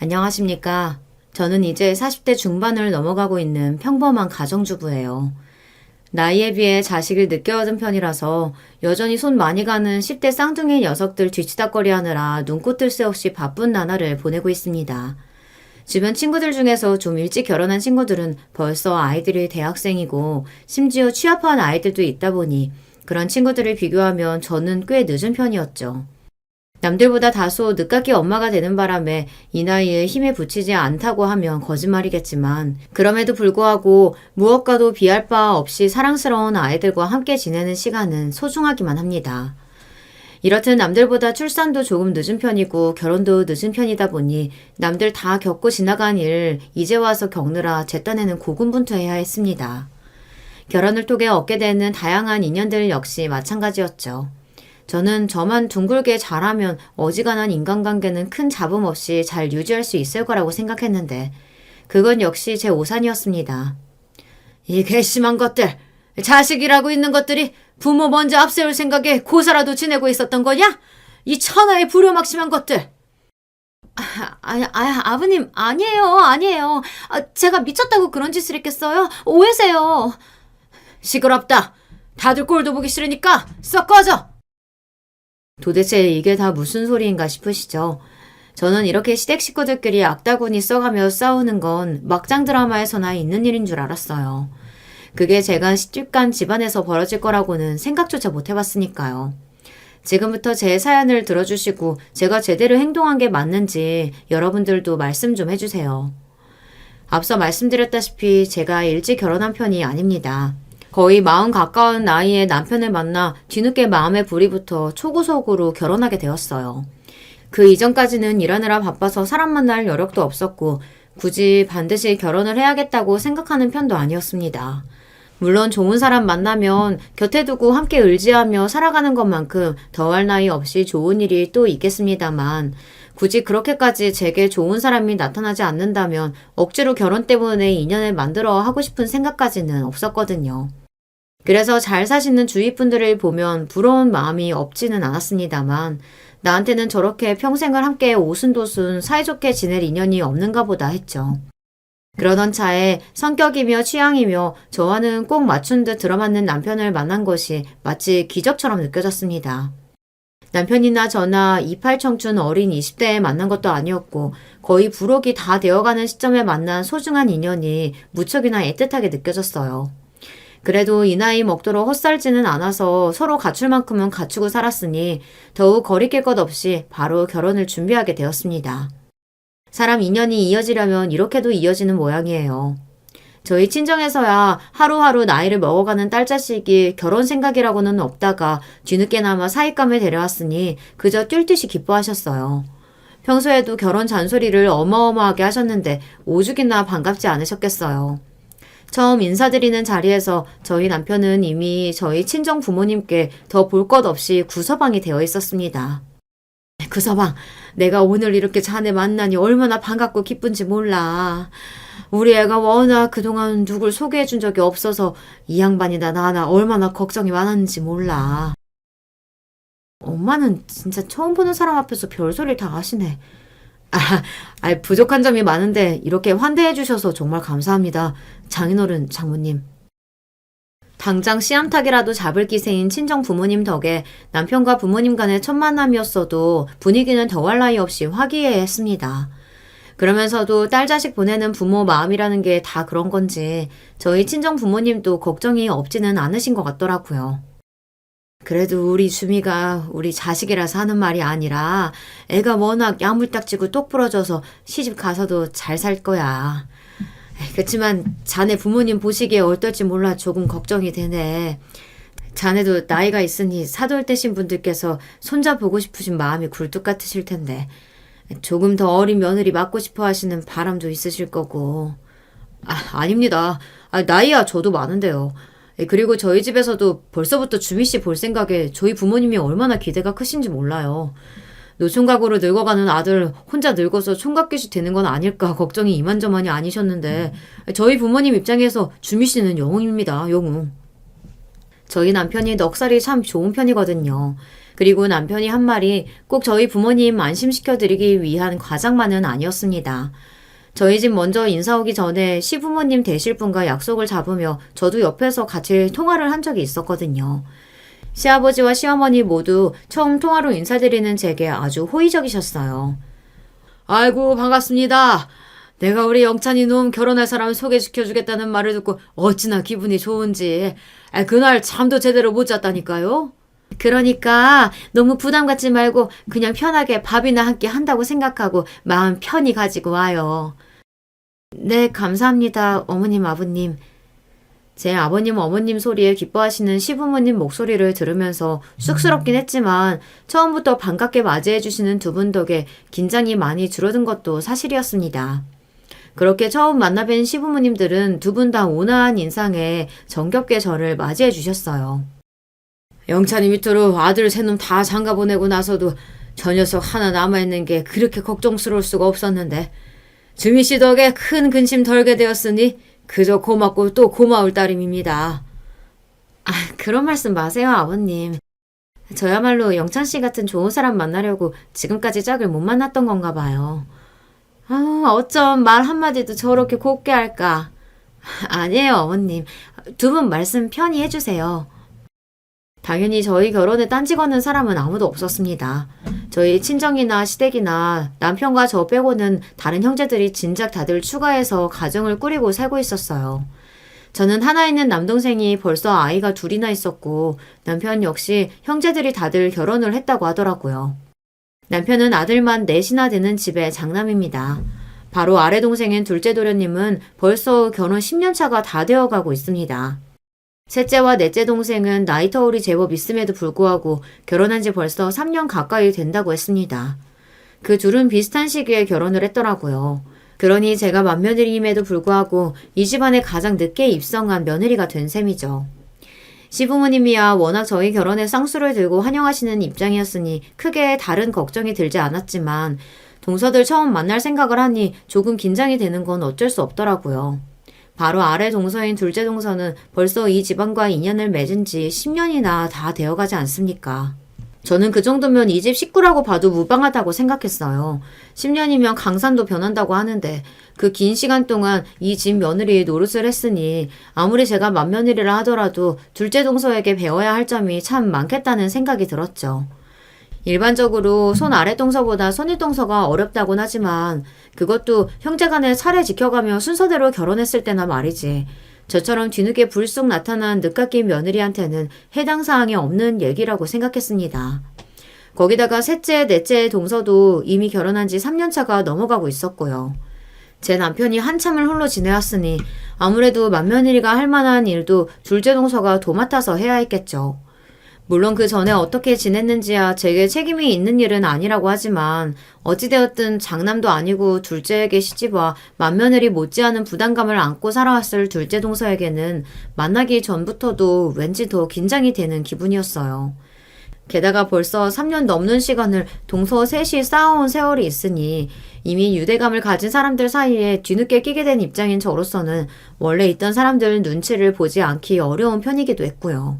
안녕하십니까. 저는 이제 40대 중반을 넘어가고 있는 평범한 가정주부예요. 나이에 비해 자식을 늦게 얻은 편이라서 여전히 손 많이 가는 10대 쌍둥이 녀석들 뒤치다꺼리 하느라 눈코 뜰 새 없이 바쁜 나날을 보내고 있습니다. 주변 친구들 중에서 좀 일찍 결혼한 친구들은 벌써 아이들이 대학생이고 심지어 취업한 아이들도 있다 보니 그런 친구들을 비교하면 저는 꽤 늦은 편이었죠. 남들보다 다소 늦깎이 엄마가 되는 바람에 이 나이에 힘에 부치지 않다고 하면 거짓말이겠지만 그럼에도 불구하고 무엇과도 비할 바 없이 사랑스러운 아이들과 함께 지내는 시간은 소중하기만 합니다. 이렇듯 남들보다 출산도 조금 늦은 편이고 결혼도 늦은 편이다 보니 남들 다 겪고 지나간 일 이제 와서 겪느라 제 딴에는 고군분투해야 했습니다. 결혼을 통해 얻게 되는 다양한 인연들 역시 마찬가지였죠. 저는 저만 둥글게 잘하면 어지간한 인간관계는 큰 잡음 없이 잘 유지할 수 있을 거라고 생각했는데 그건 역시 제 오산이었습니다. 이 괘씸한 것들, 자식이라고 있는 것들이 부모 먼저 앞세울 생각에 고사라도 지내고 있었던 거냐? 이 천하의 불효막심한 것들! 아버님, 아니에요. 제가 미쳤다고 그런 짓을 했겠어요? 오해세요. 시끄럽다. 다들 꼴도 보기 싫으니까 썩 꺼져! 도대체 이게 다 무슨 소리인가 싶으시죠? 저는 이렇게 시댁 식구들끼리 악다구니 써가며 싸우는 건 막장 드라마에서나 있는 일인 줄 알았어요. 그게 제가 시집간 집안에서 벌어질 거라고는 생각조차 못 해봤으니까요. 지금부터 제 사연을 들어주시고 제가 제대로 행동한 게 맞는지 여러분들도 말씀 좀 해주세요. 앞서 말씀드렸다시피 제가 일찍 결혼한 편이 아닙니다. 거의 40 가까운 나이에 남편을 만나 뒤늦게 마음에 불이 붙어 초구속으로 결혼하게 되었어요. 그 이전까지는 일하느라 바빠서 사람 만날 여력도 없었고 굳이 반드시 결혼을 해야겠다고 생각하는 편도 아니었습니다. 물론 좋은 사람 만나면 곁에 두고 함께 의지하며 살아가는 것만큼 더할 나위 없이 좋은 일이 또 있겠습니다만 굳이 그렇게까지 제게 좋은 사람이 나타나지 않는다면 억지로 결혼 때문에 인연을 만들어 하고 싶은 생각까지는 없었거든요. 그래서 잘 사시는 주위 분들을 보면 부러운 마음이 없지는 않았습니다만 나한테는 저렇게 평생을 함께 오순도순 사이좋게 지낼 인연이 없는가 보다 했죠. 그러던 차에 성격이며 취향이며 저와는 꼭 맞춘 듯 들어맞는 남편을 만난 것이 마치 기적처럼 느껴졌습니다. 남편이나 저나 28 청춘 어린 20대에 만난 것도 아니었고 거의 부록이 다 되어가는 시점에 만난 소중한 인연이 무척이나 애틋하게 느껴졌어요. 그래도 이 나이 먹도록 헛살지는 않아서 서로 갖출 만큼은 갖추고 살았으니 더욱 거리낄 것 없이 바로 결혼을 준비하게 되었습니다. 사람 인연이 이어지려면 이렇게도 이어지는 모양이에요. 저희 친정에서야 하루하루 나이를 먹어가는 딸자식이 결혼 생각이라고는 없다가 뒤늦게나마 사윗감을 데려왔으니 그저 뛸 듯이 기뻐하셨어요. 평소에도 결혼 잔소리를 어마어마하게 하셨는데 오죽이나 반갑지 않으셨겠어요. 처음 인사드리는 자리에서 저희 남편은 이미 저희 친정 부모님께 더 볼 것 없이 구서방이 되어 있었습니다. 구서방, 내가 오늘 이렇게 자네 만나니 얼마나 반갑고 기쁜지 몰라. 우리 애가 워낙 그동안 누굴 소개해 준 적이 없어서 이 양반이나 나나 얼마나 걱정이 많았는지 몰라. 엄마는 진짜 처음 보는 사람 앞에서 별소리를 다 하시네. 부족한 점이 많은데 이렇게 환대해 주셔서 정말 감사합니다. 장인어른, 장모님. 당장 씨암탉이라도 잡을 기세인 친정 부모님 덕에 남편과 부모님 간의 첫 만남이었어도 분위기는 더할 나위 없이 화기애애했습니다. 그러면서도 딸 자식 보내는 부모 마음이라는 게 다 그런 건지 저희 친정 부모님도 걱정이 없지는 않으신 것 같더라고요. 그래도 우리 주미가 우리 자식이라서 하는 말이 아니라 애가 워낙 야물딱지고 똑부러져서 시집 가서도 잘 살 거야. 그렇지만 자네 부모님 보시기에 어떨지 몰라 조금 걱정이 되네. 자네도 나이가 있으니 사돌 되신 분들께서 손자 보고 싶으신 마음이 굴뚝 같으실 텐데 조금 더 어린 며느리 맡고 싶어 하시는 바람도 있으실 거고. 아닙니다. 나이야 저도 많은데요. 그리고 저희 집에서도 벌써부터 주미씨 볼 생각에 저희 부모님이 얼마나 기대가 크신지 몰라요. 노총각으로 늙어가는 아들 혼자 늙어서 총각귀시 되는 건 아닐까 걱정이 이만저만이 아니셨는데 저희 부모님 입장에서 주미씨는 영웅입니다. 영웅. 저희 남편이 넉살이 참 좋은 편이거든요. 그리고 남편이 한 말이 꼭 저희 부모님 안심시켜드리기 위한 과장만은 아니었습니다. 저희 집 먼저 인사 오기 전에 시부모님 되실 분과 약속을 잡으며 저도 옆에서 같이 통화를 한 적이 있었거든요. 시아버지와 시어머니 모두 처음 통화로 인사드리는 제게 아주 호의적이셨어요. 아이고 반갑습니다. 내가 우리 영찬이 놈 결혼할 사람 소개시켜주겠다는 말을 듣고 어찌나 기분이 좋은지 그날 잠도 제대로 못 잤다니까요. 그러니까 너무 부담 갖지 말고 그냥 편하게 밥이나 한 끼 한다고 생각하고 마음 편히 가지고 와요. 네, 감사합니다. 어머님, 아버님. 제 아버님, 어머님 소리에 기뻐하시는 시부모님 목소리를 들으면서 쑥스럽긴 했지만 처음부터 반갑게 맞이해 주시는 두 분 덕에 긴장이 많이 줄어든 것도 사실이었습니다. 그렇게 처음 만나 뵌 시부모님들은 두 분 다 온화한 인상에 정겹게 저를 맞이해 주셨어요. 영찬이 밑으로 아들 세 놈 다 장가 보내고 나서도 저 녀석 하나 남아있는 게 그렇게 걱정스러울 수가 없었는데 주미 씨 덕에 큰 근심 덜게 되었으니 그저 고맙고 또 고마울 따름입니다. 그런 말씀 마세요, 아버님. 저야말로 영찬 씨 같은 좋은 사람 만나려고 지금까지 짝을 못 만났던 건가 봐요. 어쩜 말 한마디도 저렇게 곱게 할까? 아니에요, 어머님. 두 분 말씀 편히 해주세요. 당연히 저희 결혼에 딴지 거는 사람은 아무도 없었습니다. 저희 친정이나 시댁이나 남편과 저 빼고는 다른 형제들이 진작 다들 추가해서 가정을 꾸리고 살고 있었어요. 저는 하나 있는 남동생이 벌써 아이가 둘이나 있었고 남편 역시 형제들이 다들 결혼을 했다고 하더라고요. 남편은 아들만 넷이나 되는 집의 장남입니다. 바로 아래 동생인 둘째 도련님은 벌써 결혼 10년 차가 다 되어가고 있습니다. 셋째와 넷째 동생은 나이 터울이 제법 있음에도 불구하고 결혼한 지 벌써 3년 가까이 된다고 했습니다. 그 둘은 비슷한 시기에 결혼을 했더라고요. 그러니 제가 맏며느리임에도 불구하고 이 집안에 가장 늦게 입성한 며느리가 된 셈이죠. 시부모님이야 워낙 저희 결혼에 쌍수를 들고 환영하시는 입장이었으니 크게 다른 걱정이 들지 않았지만 동서들 처음 만날 생각을 하니 조금 긴장이 되는 건 어쩔 수 없더라고요. 바로 아래 동서인 둘째 동서는 벌써 이 집안과 인연을 맺은 지 10년이나 다 되어가지 않습니까? 저는 그 정도면 이 집 식구라고 봐도 무방하다고 생각했어요. 10년이면 강산도 변한다고 하는데 그 긴 시간 동안 이 집 며느리의 노릇을 했으니 아무리 제가 맏며느리라 하더라도 둘째 동서에게 배워야 할 점이 참 많겠다는 생각이 들었죠. 일반적으로 손 아래 동서보다 손위 동서가 어렵다곤 하지만 그것도 형제간에 차례 지켜가며 순서대로 결혼했을 때나 말이지. 저처럼 뒤늦게 불쑥 나타난 늦깎이 며느리한테는 해당 사항이 없는 얘기라고 생각했습니다. 거기다가 셋째, 넷째 동서도 이미 결혼한 지 3년 차가 넘어가고 있었고요. 제 남편이 한참을 홀로 지내왔으니 아무래도 맏며느리가 할 만한 일도 둘째 동서가 도맡아서 해야 했겠죠. 물론 그 전에 어떻게 지냈는지야 제게 책임이 있는 일은 아니라고 하지만 어찌되었든 장남도 아니고 둘째에게 시집와 맏며느리 못지않은 부담감을 안고 살아왔을 둘째 동서에게는 만나기 전부터도 왠지 더 긴장이 되는 기분이었어요. 게다가 벌써 3년 넘는 시간을 동서 셋이 쌓아온 세월이 있으니 이미 유대감을 가진 사람들 사이에 뒤늦게 끼게 된 입장인 저로서는 원래 있던 사람들 눈치를 보지 않기 어려운 편이기도 했고요.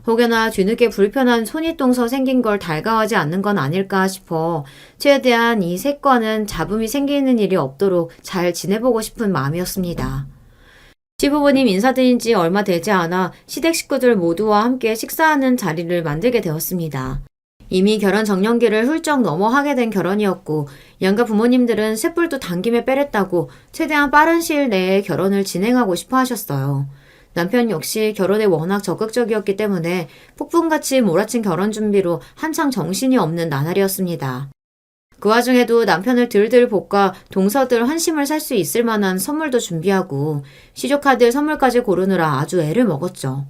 혹여나 뒤늦게 불편한 손윗동서 생긴 걸 달가워하지 않는 건 아닐까 싶어 최대한 이 셋과는 잡음이 생기는 일이 없도록 잘 지내보고 싶은 마음이었습니다. 시부모님 인사드린 지 얼마 되지 않아 시댁 식구들 모두와 함께 식사하는 자리를 만들게 되었습니다. 이미 결혼 정년기를 훌쩍 넘어 하게 된 결혼이었고 양가 부모님들은 쇳불도 당김에 빼랬다고 최대한 빠른 시일 내에 결혼을 진행하고 싶어 하셨어요. 남편 역시 결혼에 워낙 적극적이었기 때문에 폭풍같이 몰아친 결혼 준비로 한창 정신이 없는 나날이었습니다. 그 와중에도 남편을 들들 볶아 동서들 환심을 살 수 있을 만한 선물도 준비하고 시조카들 선물까지 고르느라 아주 애를 먹었죠.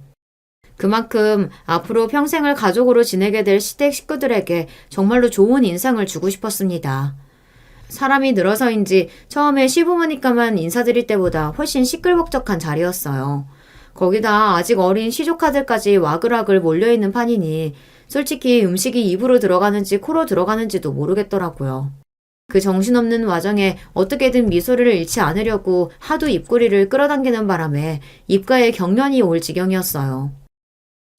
그만큼 앞으로 평생을 가족으로 지내게 될 시댁 식구들에게 정말로 좋은 인상을 주고 싶었습니다. 사람이 늘어서인지 처음에 시부모니까만 인사드릴 때보다 훨씬 시끌벅적한 자리였어요. 거기다 아직 어린 시조카들까지 와글와글 몰려있는 판이니 솔직히 음식이 입으로 들어가는지 코로 들어가는지도 모르겠더라고요. 그 정신없는 와정에 어떻게든 미소를 잃지 않으려고 하도 입꼬리를 끌어당기는 바람에 입가에 경련이 올 지경이었어요.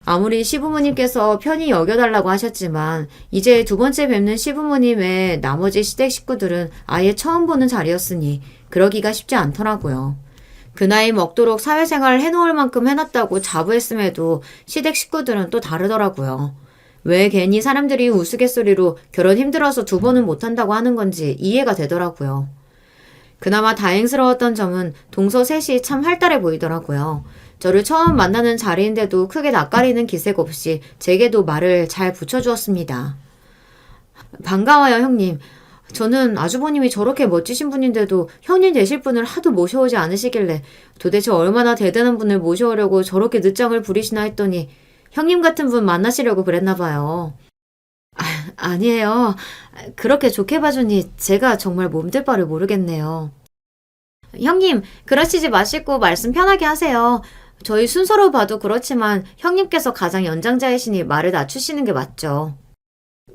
아무리 시부모님께서 편히 여겨달라고 하셨지만 이제 두 번째 뵙는 시부모님 외 나머지 시댁 식구들은 아예 처음 보는 자리였으니 그러기가 쉽지 않더라고요. 그 나이 먹도록 사회생활을 해놓을 만큼 해놨다고 자부했음에도 시댁 식구들은 또 다르더라고요. 왜 괜히 사람들이 우스갯소리로 결혼 힘들어서 두 번은 못한다고 하는 건지 이해가 되더라고요. 그나마 다행스러웠던 점은 동서 셋이 참 활달해 보이더라고요. 저를 처음 만나는 자리인데도 크게 낯가리는 기색 없이 제게도 말을 잘 붙여주었습니다. 반가워요, 형님. 저는 아주버님이 저렇게 멋지신 분인데도 형님 되실 분을 하도 모셔오지 않으시길래 도대체 얼마나 대단한 분을 모셔오려고 저렇게 늦장을 부리시나 했더니 형님 같은 분 만나시려고 그랬나 봐요. 아니에요. 그렇게 좋게 봐주니 제가 정말 몸둘 바를 모르겠네요. 형님, 그러시지 마시고 말씀 편하게 하세요. 저희 순서로 봐도 그렇지만 형님께서 가장 연장자이시니 말을 낮추시는 게 맞죠.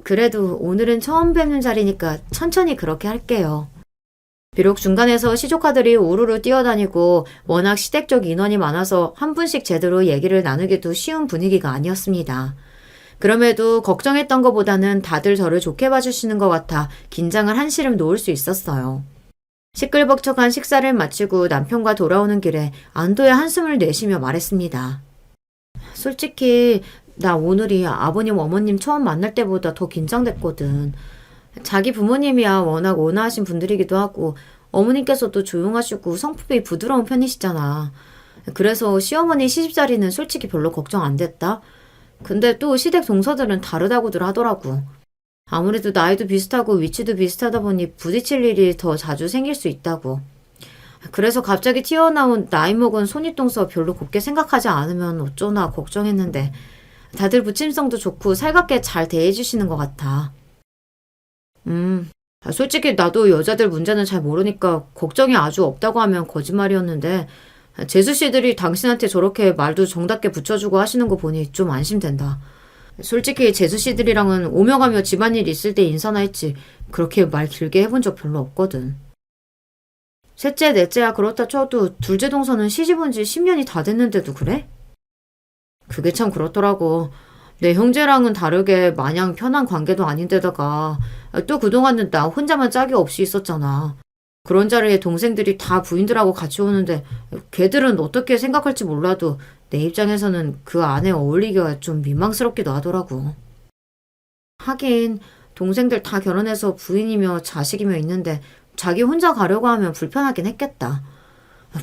그래도 오늘은 처음 뵙는 자리니까 천천히 그렇게 할게요. 비록 중간에서 시조카들이 우르르 뛰어다니고 워낙 시댁적 인원이 많아서 한 분씩 제대로 얘기를 나누기도 쉬운 분위기가 아니었습니다. 그럼에도 걱정했던 것보다는 다들 저를 좋게 봐주시는 것 같아 긴장을 한시름 놓을 수 있었어요. 시끌벅적한 식사를 마치고 남편과 돌아오는 길에 안도의 한숨을 내쉬며 말했습니다. 솔직히 나 오늘이 아버님 어머님 처음 만날 때보다 더 긴장됐거든. 자기 부모님이야 워낙 온화하신 분들이기도 하고 어머님께서도 조용하시고 성품이 부드러운 편이시잖아. 그래서 시어머니 시집자리는 솔직히 별로 걱정 안 됐다. 근데 또 시댁 동서들은 다르다고들 하더라고. 아무래도 나이도 비슷하고 위치도 비슷하다 보니 부딪힐 일이 더 자주 생길 수 있다고. 그래서 갑자기 튀어나온 나이 먹은 손윗동서 별로 곱게 생각하지 않으면 어쩌나 걱정했는데 다들 부침성도 좋고 살갑게 잘 대해주시는 것 같아. 솔직히 나도 여자들 문제는 잘 모르니까 걱정이 아주 없다고 하면 거짓말이었는데 재수 씨들이 당신한테 저렇게 말도 정답게 붙여주고 하시는 거 보니 좀 안심된다. 솔직히 재수 씨들이랑은 오며 가며 집안일 있을 때 인사나 했지 그렇게 말 길게 해본 적 별로 없거든. 셋째, 넷째야 그렇다 쳐도 둘째 동서는 시집 온 지 10년이 다 됐는데도 그래? 그게 참 그렇더라고. 내 형제랑은 다르게 마냥 편한 관계도 아닌데다가 또 그동안은 나 혼자만 짝이 없이 있었잖아. 그런 자리에 동생들이 다 부인들하고 같이 오는데 걔들은 어떻게 생각할지 몰라도 내 입장에서는 그 안에 어울리기가 좀 민망스럽기도 하더라고. 하긴 동생들 다 결혼해서 부인이며 자식이며 있는데 자기 혼자 가려고 하면 불편하긴 했겠다.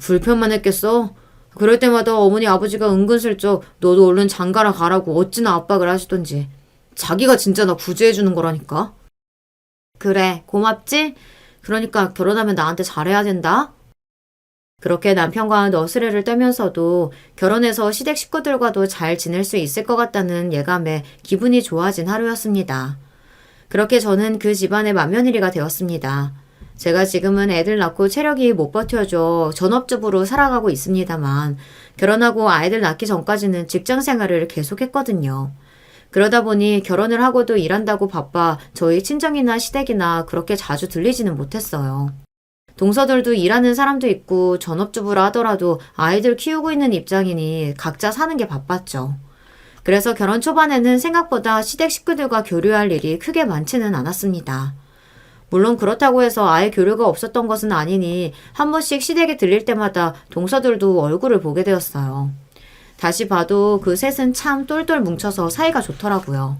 불편만 했겠어? 그럴 때마다 어머니 아버지가 은근슬쩍 너도 얼른 장가라 가라고 어찌나 압박을 하시던지. 자기가 진짜 나 구제해주는 거라니까. 그래, 고맙지? 그러니까 결혼하면 나한테 잘해야 된다. 그렇게 남편과 너스레를 떨면서도 결혼해서 시댁 식구들과도 잘 지낼 수 있을 것 같다는 예감에 기분이 좋아진 하루였습니다. 그렇게 저는 그 집안의 맏며느리가 되었습니다. 제가 지금은 애들 낳고 체력이 못 버텨줘 전업주부로 살아가고 있습니다만 결혼하고 아이들 낳기 전까지는 직장 생활을 계속했거든요. 그러다 보니 결혼을 하고도 일한다고 바빠 저희 친정이나 시댁이나 그렇게 자주 들리지는 못했어요. 동서들도 일하는 사람도 있고 전업주부라 하더라도 아이들 키우고 있는 입장이니 각자 사는 게 바빴죠. 그래서 결혼 초반에는 생각보다 시댁 식구들과 교류할 일이 크게 많지는 않았습니다. 물론 그렇다고 해서 아예 교류가 없었던 것은 아니니 한 번씩 시댁에 들릴 때마다 동서들도 얼굴을 보게 되었어요. 다시 봐도 그 셋은 참 똘똘 뭉쳐서 사이가 좋더라고요.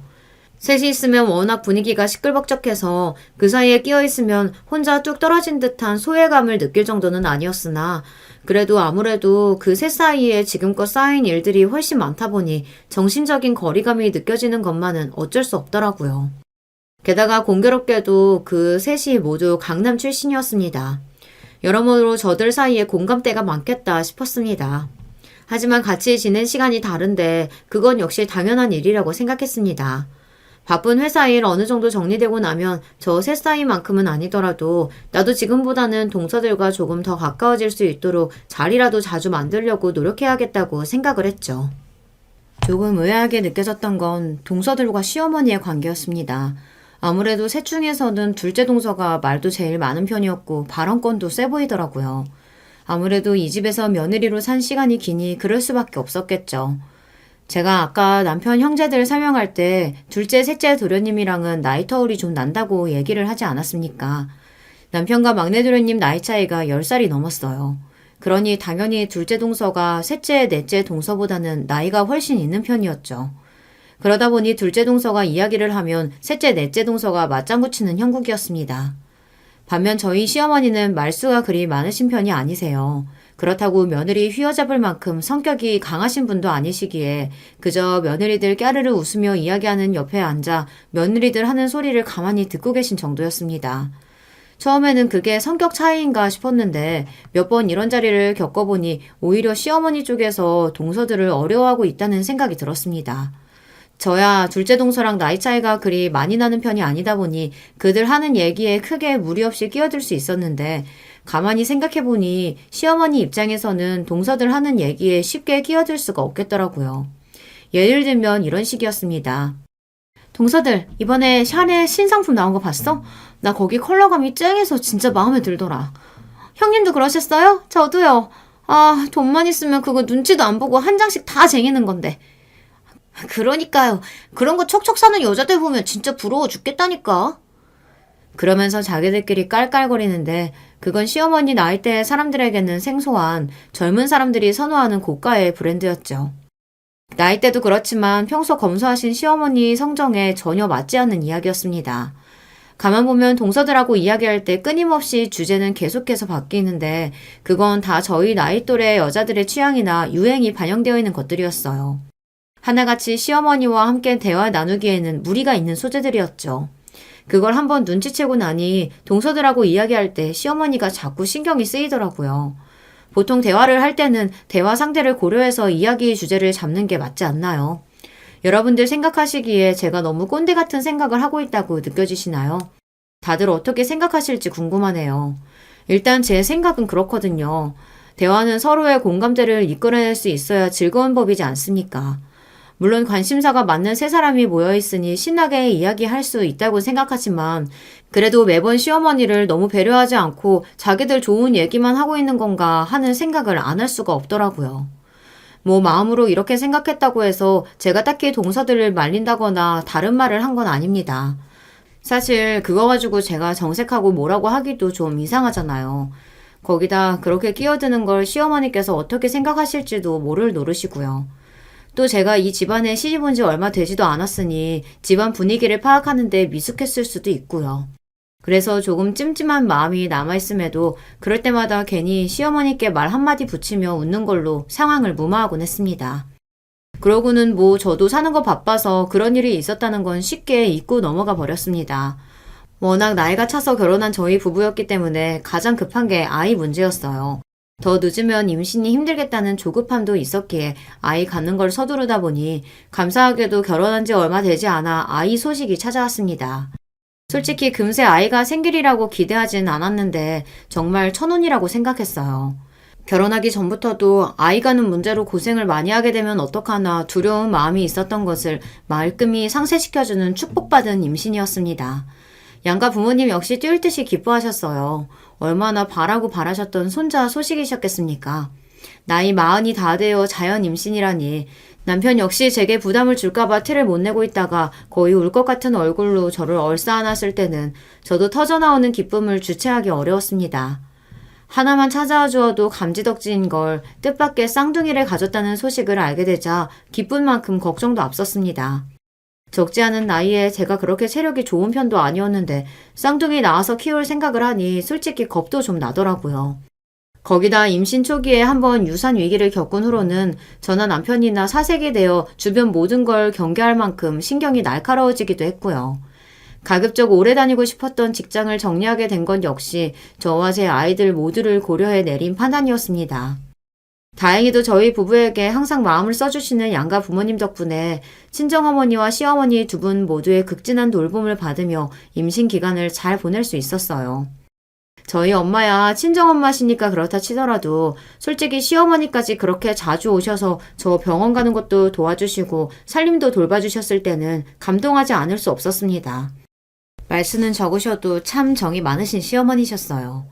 셋이 있으면 워낙 분위기가 시끌벅적해서 그 사이에 끼어 있으면 혼자 뚝 떨어진 듯한 소외감을 느낄 정도는 아니었으나 그래도 아무래도 그 셋 사이에 지금껏 쌓인 일들이 훨씬 많다 보니 정신적인 거리감이 느껴지는 것만은 어쩔 수 없더라고요. 게다가 공교롭게도 그 셋이 모두 강남 출신이었습니다. 여러모로 저들 사이에 공감대가 많겠다 싶었습니다. 하지만 같이 지낸 시간이 다른데 그건 역시 당연한 일이라고 생각했습니다. 바쁜 회사 일 어느 정도 정리되고 나면 저 셋 사이만큼은 아니더라도 나도 지금보다는 동서들과 조금 더 가까워질 수 있도록 자리라도 자주 만들려고 노력해야겠다고 생각을 했죠. 조금 의아하게 느껴졌던 건 동서들과 시어머니의 관계였습니다. 아무래도 셋 중에서는 둘째 동서가 말도 제일 많은 편이었고 발언권도 세 보이더라고요. 아무래도 이 집에서 며느리로 산 시간이 기니 그럴 수밖에 없었겠죠. 제가 아까 남편 형제들 설명할 때 둘째, 셋째 도련님이랑은 나이 터울이 좀 난다고 얘기를 하지 않았습니까? 남편과 막내 도련님 나이 차이가 10살이 넘었어요. 그러니 당연히 둘째 동서가 셋째, 넷째 동서보다는 나이가 훨씬 있는 편이었죠. 그러다 보니 둘째 동서가 이야기를 하면 셋째, 넷째 동서가 맞장구 치는 형국이었습니다. 반면 저희 시어머니는 말수가 그리 많으신 편이 아니세요. 그렇다고 며느리 휘어잡을 만큼 성격이 강하신 분도 아니시기에 그저 며느리들 까르르 웃으며 이야기하는 옆에 앉아 며느리들 하는 소리를 가만히 듣고 계신 정도였습니다. 처음에는 그게 성격 차이인가 싶었는데 몇 번 이런 자리를 겪어보니 오히려 시어머니 쪽에서 동서들을 어려워하고 있다는 생각이 들었습니다. 저야 둘째 동서랑 나이 차이가 그리 많이 나는 편이 아니다 보니 그들 하는 얘기에 크게 무리 없이 끼어들 수 있었는데 가만히 생각해보니 시어머니 입장에서는 동서들 하는 얘기에 쉽게 끼어들 수가 없겠더라고요. 예를 들면 이런 식이었습니다. 동서들, 이번에 샤넬 신상품 나온 거 봤어? 나 거기 컬러감이 쨍해서 진짜 마음에 들더라. 형님도 그러셨어요? 저도요. 아, 돈만 있으면 그거 눈치도 안 보고 한 장씩 다 쟁이는 건데. 그러니까요. 그런 거 척척 사는 여자들 보면 진짜 부러워 죽겠다니까. 그러면서 자기들끼리 깔깔거리는데 그건 시어머니 나이대의 사람들에게는 생소한 젊은 사람들이 선호하는 고가의 브랜드였죠. 나이대도 그렇지만 평소 검소하신 시어머니 성정에 전혀 맞지 않는 이야기였습니다. 가만 보면 동서들하고 이야기할 때 끊임없이 주제는 계속해서 바뀌는데 그건 다 저희 나이 또래 여자들의 취향이나 유행이 반영되어 있는 것들이었어요. 하나같이 시어머니와 함께 대화 나누기에는 무리가 있는 소재들이었죠. 그걸 한번 눈치채고 나니 동서들하고 이야기할 때 시어머니가 자꾸 신경이 쓰이더라고요. 보통 대화를 할 때는 대화 상대를 고려해서 이야기 주제를 잡는 게 맞지 않나요? 여러분들 생각하시기에 제가 너무 꼰대 같은 생각을 하고 있다고 느껴지시나요? 다들 어떻게 생각하실지 궁금하네요. 일단 제 생각은 그렇거든요. 대화는 서로의 공감대를 이끌어낼 수 있어야 즐거운 법이지 않습니까? 물론 관심사가 맞는 세 사람이 모여있으니 신나게 이야기할 수 있다고 생각하지만 그래도 매번 시어머니를 너무 배려하지 않고 자기들 좋은 얘기만 하고 있는 건가 하는 생각을 안 할 수가 없더라고요. 뭐 마음으로 이렇게 생각했다고 해서 제가 딱히 동서들을 말린다거나 다른 말을 한 건 아닙니다. 사실 그거 가지고 제가 정색하고 뭐라고 하기도 좀 이상하잖아요. 거기다 그렇게 끼어드는 걸 시어머니께서 어떻게 생각하실지도 모를 노릇이고요. 또 제가 이 집안에 시집 온 지 얼마 되지도 않았으니 집안 분위기를 파악하는데 미숙했을 수도 있고요. 그래서 조금 찜찜한 마음이 남아있음에도 그럴 때마다 괜히 시어머니께 말 한마디 붙이며 웃는 걸로 상황을 무마하곤 했습니다. 그러고는 뭐 저도 사는 거 바빠서 그런 일이 있었다는 건 쉽게 잊고 넘어가 버렸습니다. 워낙 나이가 차서 결혼한 저희 부부였기 때문에 가장 급한 게 아이 문제였어요. 더 늦으면 임신이 힘들겠다는 조급함도 있었기에 아이 갖는 걸 서두르다 보니 감사하게도 결혼한 지 얼마 되지 않아 아이 소식이 찾아왔습니다. 솔직히 금세 아이가 생길이라고 기대하진 않았는데 정말 천운이라고 생각했어요. 결혼하기 전부터도 아이 가는 문제로 고생을 많이 하게 되면 어떡하나 두려운 마음이 있었던 것을 말끔히 상쇄시켜주는 축복받은 임신이었습니다. 양가 부모님 역시 뛸 듯이 기뻐하셨어요. 얼마나 바라고 바라셨던 손자 소식이셨겠습니까? 나이 40이 다 되어 자연 임신이라니 남편 역시 제게 부담을 줄까봐 티를 못 내고 있다가 거의 울 것 같은 얼굴로 저를 얼싸안았을 때는 저도 터져나오는 기쁨을 주체하기 어려웠습니다. 하나만 찾아와 주어도 감지덕지인 걸 뜻밖의 쌍둥이를 가졌다는 소식을 알게 되자 기쁜 만큼 걱정도 앞섰습니다. 적지 않은 나이에 제가 그렇게 체력이 좋은 편도 아니었는데 쌍둥이 낳아서 키울 생각을 하니 솔직히 겁도 좀 나더라고요. 거기다 임신 초기에 한번 유산 위기를 겪은 후로는 저나 남편이나 사색이 되어 주변 모든 걸 경계할 만큼 신경이 날카로워지기도 했고요. 가급적 오래 다니고 싶었던 직장을 정리하게 된 건 역시 저와 제 아이들 모두를 고려해 내린 판단이었습니다. 다행히도 저희 부부에게 항상 마음을 써주시는 양가 부모님 덕분에 친정어머니와 시어머니 두 분 모두의 극진한 돌봄을 받으며 임신 기간을 잘 보낼 수 있었어요. 저희 엄마야 친정엄마시니까 그렇다 치더라도 솔직히 시어머니까지 그렇게 자주 오셔서 저 병원 가는 것도 도와주시고 살림도 돌봐주셨을 때는 감동하지 않을 수 없었습니다. 말씀은 적으셔도 참 정이 많으신 시어머니셨어요.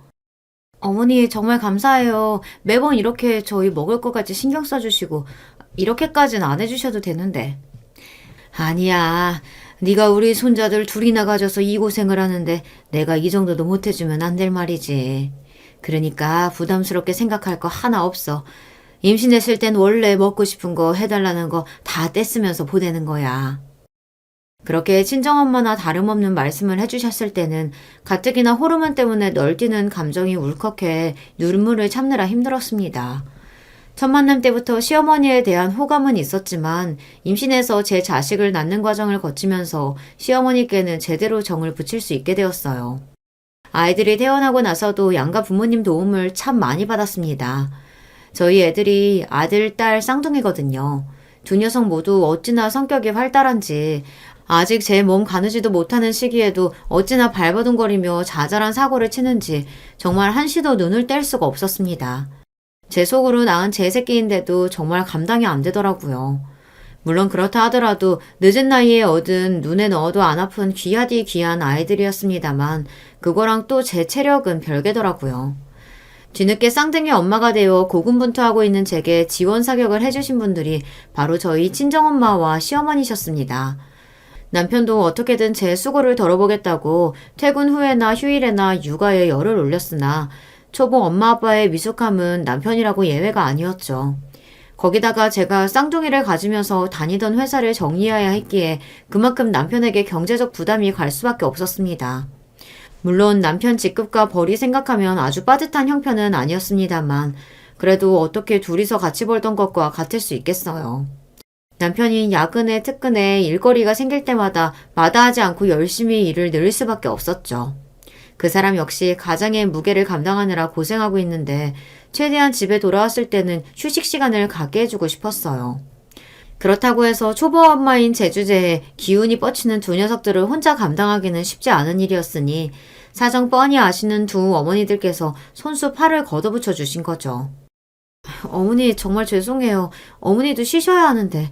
어머니 정말 감사해요. 매번 이렇게 저희 먹을 것까지 신경 써주시고 이렇게까지는 안 해주셔도 되는데. 아니야. 네가 우리 손자들 둘이나 가져서 이 고생을 하는데 내가 이 정도도 못해주면 안 될 말이지. 그러니까 부담스럽게 생각할 거 하나 없어. 임신했을 땐 원래 먹고 싶은 거 해달라는 거 다 떼쓰면서 보내는 거야. 그렇게 친정엄마나 다름없는 말씀을 해주셨을 때는 가뜩이나 호르몬 때문에 널뛰는 감정이 울컥해 눈물을 참느라 힘들었습니다. 첫 만남 때부터 시어머니에 대한 호감은 있었지만 임신해서 제 자식을 낳는 과정을 거치면서 시어머니께는 제대로 정을 붙일 수 있게 되었어요. 아이들이 태어나고 나서도 양가 부모님 도움을 참 많이 받았습니다. 저희 애들이 아들, 딸 쌍둥이거든요. 두 녀석 모두 어찌나 성격이 활달한지 아직 제 몸 가누지도 못하는 시기에도 어찌나 발버둥거리며 자잘한 사고를 치는지 정말 한시도 눈을 뗄 수가 없었습니다. 제 속으로 낳은 제 새끼인데도 정말 감당이 안 되더라고요. 물론 그렇다 하더라도 늦은 나이에 얻은 눈에 넣어도 안 아픈 귀하디 귀한 아이들이었습니다만 그거랑 또 제 체력은 별개더라고요. 뒤늦게 쌍둥이 엄마가 되어 고군분투하고 있는 제게 지원 사격을 해주신 분들이 바로 저희 친정엄마와 시어머니셨습니다. 남편도 어떻게든 제 수고를 덜어보겠다고 퇴근 후에나 휴일에나 육아에 열을 올렸으나 초보 엄마 아빠의 미숙함은 남편이라고 예외가 아니었죠. 거기다가 제가 쌍둥이를 가지면서 다니던 회사를 정리해야 했기에 그만큼 남편에게 경제적 부담이 갈 수밖에 없었습니다. 물론 남편 직급과 벌이 생각하면 아주 빠듯한 형편은 아니었습니다만 그래도 어떻게 둘이서 같이 벌던 것과 같을 수 있겠어요. 남편이 야근에 특근에 일거리가 생길 때마다 마다하지 않고 열심히 일을 늘릴 수밖에 없었죠. 그 사람 역시 가장의 무게를 감당하느라 고생하고 있는데 최대한 집에 돌아왔을 때는 휴식 시간을 갖게 해주고 싶었어요. 그렇다고 해서 초보 엄마인 제 주제에 기운이 뻗치는 두 녀석들을 혼자 감당하기는 쉽지 않은 일이었으니 사정 뻔히 아시는 두 어머니들께서 손수 팔을 걷어붙여 주신 거죠. 어머니 정말 죄송해요. 어머니도 쉬셔야 하는데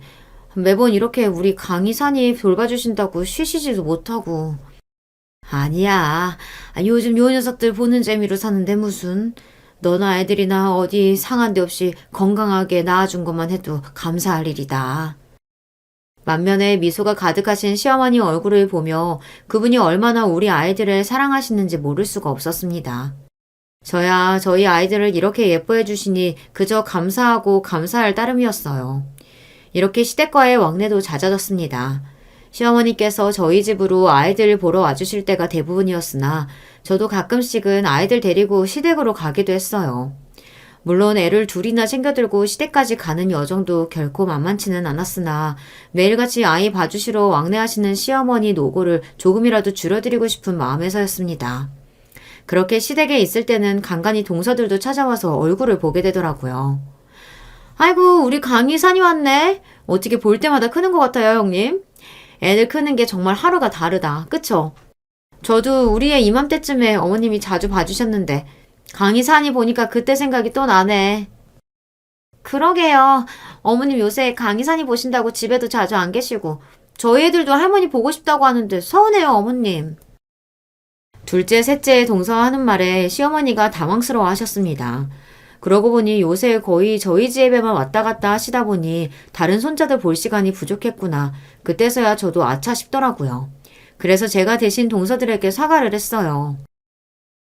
매번 이렇게 우리 강희산이 돌봐주신다고 쉬시지도 못하고. 아니야. 요즘 요 녀석들 보는 재미로 사는데 무슨. 너나 애들이나 어디 상한 데 없이 건강하게 낳아준 것만 해도 감사할 일이다. 만면에 미소가 가득하신 시어머니 얼굴을 보며 그분이 얼마나 우리 아이들을 사랑하시는지 모를 수가 없었습니다. 저야 저희 아이들을 이렇게 예뻐해 주시니 그저 감사하고 감사할 따름이었어요. 이렇게 시댁과의 왕래도 잦아졌습니다. 시어머니께서 저희 집으로 아이들 보러 와주실 때가 대부분이었으나 저도 가끔씩은 아이들 데리고 시댁으로 가기도 했어요. 물론 애를 둘이나 챙겨들고 시댁까지 가는 여정도 결코 만만치는 않았으나 매일같이 아이 봐주시러 왕래하시는 시어머니 노고를 조금이라도 줄여드리고 싶은 마음에서였습니다. 그렇게 시댁에 있을 때는 간간히 동서들도 찾아와서 얼굴을 보게 되더라고요. 아이고 우리 강희산이 왔네. 어떻게 볼 때마다 크는 것 같아요 형님. 애들 크는 게 정말 하루가 다르다. 그쵸? 저도 우리 애 이맘때쯤에 어머님이 자주 봐주셨는데 강희산이 보니까 그때 생각이 또 나네. 그러게요. 어머님 요새 강희산이 보신다고 집에도 자주 안 계시고 저희 애들도 할머니 보고 싶다고 하는데 서운해요 어머님. 둘째, 셋째 동서하는 말에 시어머니가 당황스러워 하셨습니다. 그러고 보니 요새 거의 저희 집에만 왔다 갔다 하시다 보니 다른 손자들 볼 시간이 부족했구나. 그때서야 저도 아차 싶더라고요. 그래서 제가 대신 동서들에게 사과를 했어요.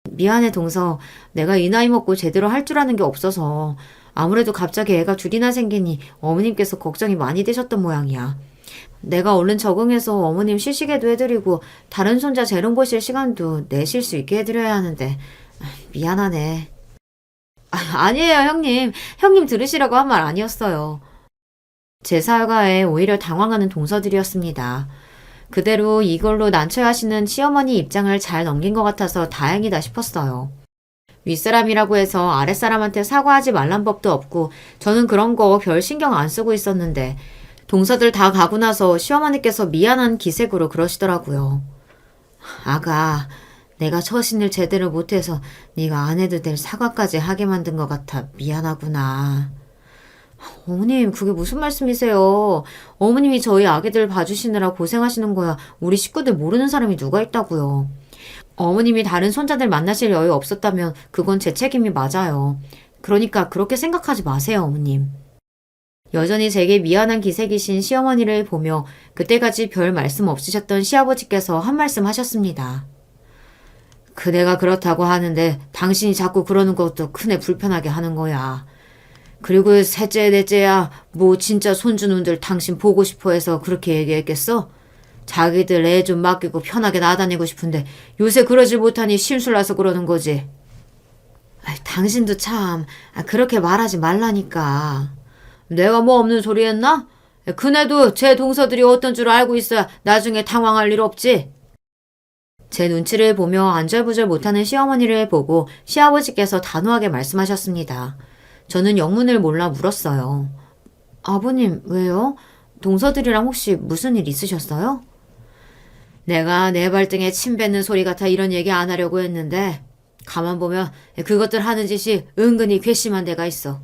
미안해 동서. 내가 이 나이 먹고 제대로 할 줄 아는 게 없어서 아무래도 갑자기 애가 둘이나 생기니 어머님께서 걱정이 많이 되셨던 모양이야. 내가 얼른 적응해서 어머님 쉬시게도 해드리고 다른 손자 재롱 보실 시간도 내실 수 있게 해드려야 하는데 미안하네. 아니에요 형님. 형님 들으시라고 한 말 아니었어요. 제 사과에 오히려 당황하는 동서들이었습니다. 그대로 이걸로 난처해하시는 시어머니 입장을 잘 넘긴 것 같아서 다행이다 싶었어요. 윗사람이라고 해서 아랫사람한테 사과하지 말란 법도 없고 저는 그런 거 별 신경 안 쓰고 있었는데 동서들 다 가고 나서 시어머니께서 미안한 기색으로 그러시더라고요. 아가, 내가 처신을 제대로 못해서 네가 안 해도 될 사과까지 하게 만든 것 같아 미안하구나. 어머님 그게 무슨 말씀이세요. 어머님이 저희 아기들 봐주시느라 고생하시는 거야 우리 식구들 모르는 사람이 누가 있다고요. 어머님이 다른 손자들 만나실 여유 없었다면 그건 제 책임이 맞아요. 그러니까 그렇게 생각하지 마세요 어머님. 여전히 제게 미안한 기색이신 시어머니를 보며 그때까지 별 말씀 없으셨던 시아버지께서 한 말씀 하셨습니다. 그대가 그렇다고 하는데 당신이 자꾸 그러는 것도 큰애 불편하게 하는 거야. 그리고 셋째, 넷째야 뭐 진짜 손주놈들 당신 보고 싶어 해서 그렇게 얘기했겠어? 자기들 애 좀 맡기고 편하게 나다니고 싶은데 요새 그러질 못하니 심술나서 그러는 거지. 당신도 참 그렇게 말하지 말라니까. 내가 뭐 없는 소리 했나? 그네도 제 동서들이 어떤 줄 알고 있어야 나중에 당황할 일 없지. 제 눈치를 보며 안절부절 못하는 시어머니를 보고 시아버지께서 단호하게 말씀하셨습니다. 저는 영문을 몰라 물었어요. 아버님, 왜요? 동서들이랑 혹시 무슨 일 있으셨어요? 내가 내 발등에 침 뱉는 소리 같아 이런 얘기 안 하려고 했는데 가만 보면 그것들 하는 짓이 은근히 괘씸한 데가 있어.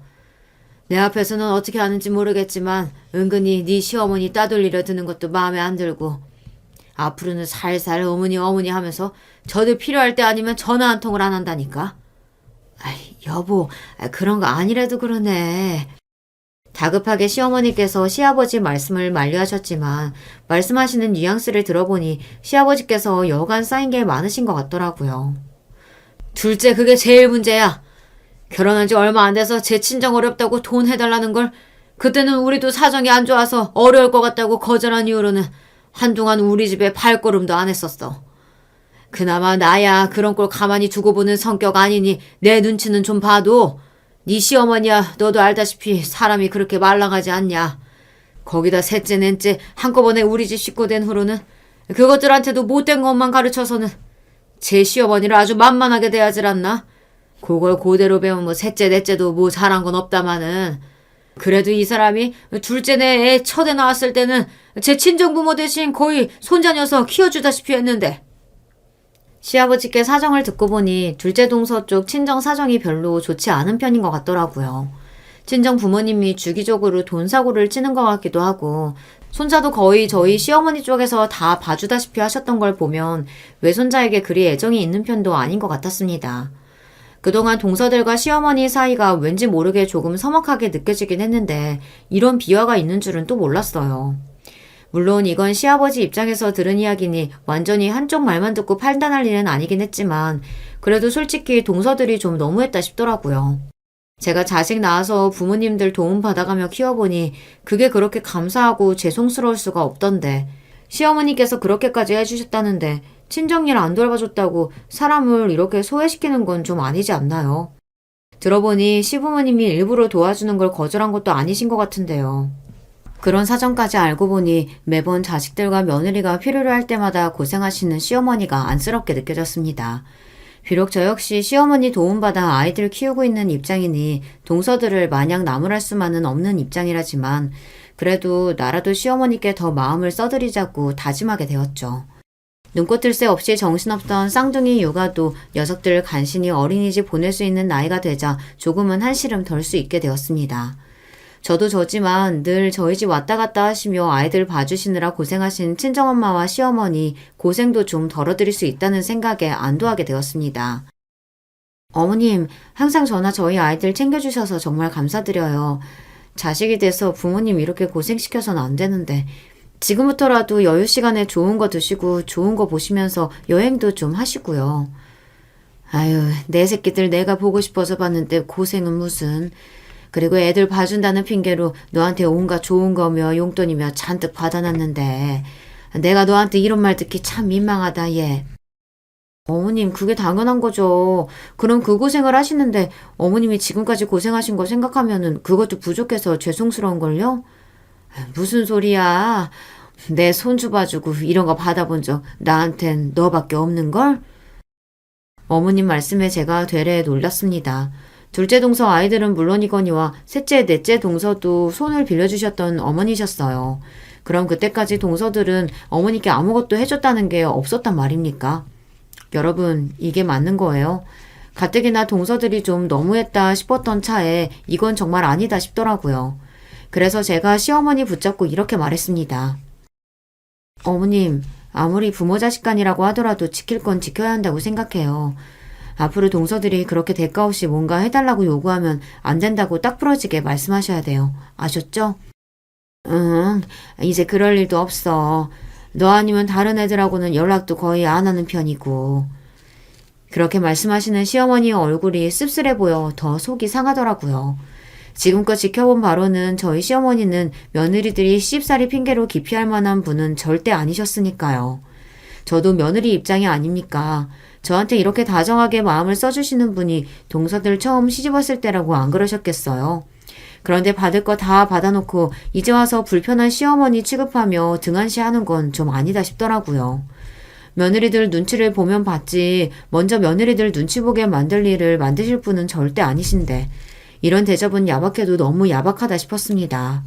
내 앞에서는 어떻게 하는지 모르겠지만 은근히 네 시어머니 따돌리려 드는 것도 마음에 안 들고 앞으로는 살살 어머니 하면서 저들 필요할 때 아니면 전화 한 통을 안 한다니까. 여보, 그런 거 아니라도 그러네. 다급하게 시어머니께서 시아버지 말씀을 만류하셨지만 말씀하시는 뉘앙스를 들어보니 시아버지께서 여간 쌓인 게 많으신 것 같더라고요. 둘째, 그게 제일 문제야. 결혼한 지 얼마 안 돼서 제 친정 어렵다고 돈 해달라는 걸 그때는 우리도 사정이 안 좋아서 어려울 것 같다고 거절한 이후로는 한동안 우리 집에 발걸음도 안 했었어. 그나마 나야 그런 꼴 가만히 두고 보는 성격 아니니 내 눈치는 좀 봐도 네 시어머니야 너도 알다시피 사람이 그렇게 말랑하지 않냐. 거기다 셋째 넷째 한꺼번에 우리 집 식구 된 후로는 그것들한테도 못된 것만 가르쳐서는 제 시어머니를 아주 만만하게 대하질 않나. 그걸 그대로 배우면 뭐 셋째 넷째도 뭐 잘한 건 없다마는 그래도 이 사람이 둘째 내 애 첫애 나왔을 때는 제 친정부모 대신 거의 손자녀서 키워주다시피 했는데. 시아버지께 사정을 듣고 보니 둘째 동서 쪽 친정 사정이 별로 좋지 않은 편인 것 같더라고요. 친정 부모님이 주기적으로 돈 사고를 치는 것 같기도 하고 손자도 거의 저희 시어머니 쪽에서 다 봐주다시피 하셨던 걸 보면 외손자에게 그리 애정이 있는 편도 아닌 것 같았습니다. 그동안 동서들과 시어머니 사이가 왠지 모르게 조금 서먹하게 느껴지긴 했는데 이런 비화가 있는 줄은 또 몰랐어요. 물론 이건 시아버지 입장에서 들은 이야기니 완전히 한쪽 말만 듣고 판단할 일은 아니긴 했지만 그래도 솔직히 동서들이 좀 너무했다 싶더라고요. 제가 자식 낳아서 부모님들 도움 받아가며 키워보니 그게 그렇게 감사하고 죄송스러울 수가 없던데 시어머니께서 그렇게까지 해주셨다는데 친정일 안 돌봐줬다고 사람을 이렇게 소외시키는 건 좀 아니지 않나요? 들어보니 시부모님이 일부러 도와주는 걸 거절한 것도 아니신 것 같은데요. 그런 사정까지 알고 보니 매번 자식들과 며느리가 필요로 할 때마다 고생하시는 시어머니가 안쓰럽게 느껴졌습니다. 비록 저 역시 시어머니 도움받아 아이들 키우고 있는 입장이니 동서들을 마냥 나무랄 수만은 없는 입장이라지만 그래도 나라도 시어머니께 더 마음을 써드리자고 다짐하게 되었죠. 눈꽃들 새 없이 정신없던 쌍둥이 육아도 녀석들을 간신히 어린이집 보낼 수 있는 나이가 되자 조금은 한시름 덜 수 있게 되었습니다. 저도 저지만 늘 저희 집 왔다 갔다 하시며 아이들 봐주시느라 고생하신 친정엄마와 시어머니 고생도 좀 덜어드릴 수 있다는 생각에 안도하게 되었습니다. 어머님, 항상 저나 저희 아이들 챙겨주셔서 정말 감사드려요. 자식이 돼서 부모님 이렇게 고생시켜서는 안 되는데 지금부터라도 여유 시간에 좋은 거 드시고 좋은 거 보시면서 여행도 좀 하시고요. 아유, 내 새끼들 내가 보고 싶어서 봤는데 고생은 무슨. 그리고 애들 봐준다는 핑계로 너한테 온갖 좋은 거며 용돈이며 잔뜩 받아놨는데 내가 너한테 이런 말 듣기 참 민망하다 얘. 어머님 그게 당연한 거죠. 그럼 그 고생을 하시는데 어머님이 지금까지 고생하신 거 생각하면은 그것도 부족해서 죄송스러운걸요? 무슨 소리야. 내 손주 봐주고 이런 거 받아본 적 나한텐 너밖에 없는걸? 어머님 말씀에 제가 되레 놀랐습니다. 둘째 동서 아이들은 물론이거니와 셋째, 넷째 동서도 손을 빌려주셨던 어머니셨어요. 그럼 그때까지 동서들은 어머니께 아무것도 해줬다는 게 없었단 말입니까? 여러분, 이게 맞는 거예요. 가뜩이나 동서들이 좀 너무했다 싶었던 차에 이건 정말 아니다 싶더라고요. 그래서 제가 시어머니 붙잡고 이렇게 말했습니다. 어머님, 아무리 부모 자식 간이라고 하더라도 지킬 건 지켜야 한다고 생각해요. 앞으로 동서들이 그렇게 대가 없이 뭔가 해달라고 요구하면 안 된다고 딱 부러지게 말씀하셔야 돼요. 아셨죠? 응, 이제 그럴 일도 없어. 너 아니면 다른 애들하고는 연락도 거의 안 하는 편이고. 그렇게 말씀하시는 시어머니의 얼굴이 씁쓸해 보여 더 속이 상하더라고요. 지금껏 지켜본 바로는 저희 시어머니는 며느리들이 시집살이 핑계로 기피할 만한 분은 절대 아니셨으니까요. 저도 며느리 입장이 아닙니까? 저한테 이렇게 다정하게 마음을 써주시는 분이 동서들 처음 시집왔을 때라고 안 그러셨겠어요. 그런데 받을 거 다 받아놓고 이제 와서 불편한 시어머니 취급하며 등한시하는 건 좀 아니다 싶더라고요. 며느리들 눈치를 보면 봤지 먼저 며느리들 눈치 보게 만들 일을 만드실 분은 절대 아니신데 이런 대접은 야박해도 너무 야박하다 싶었습니다.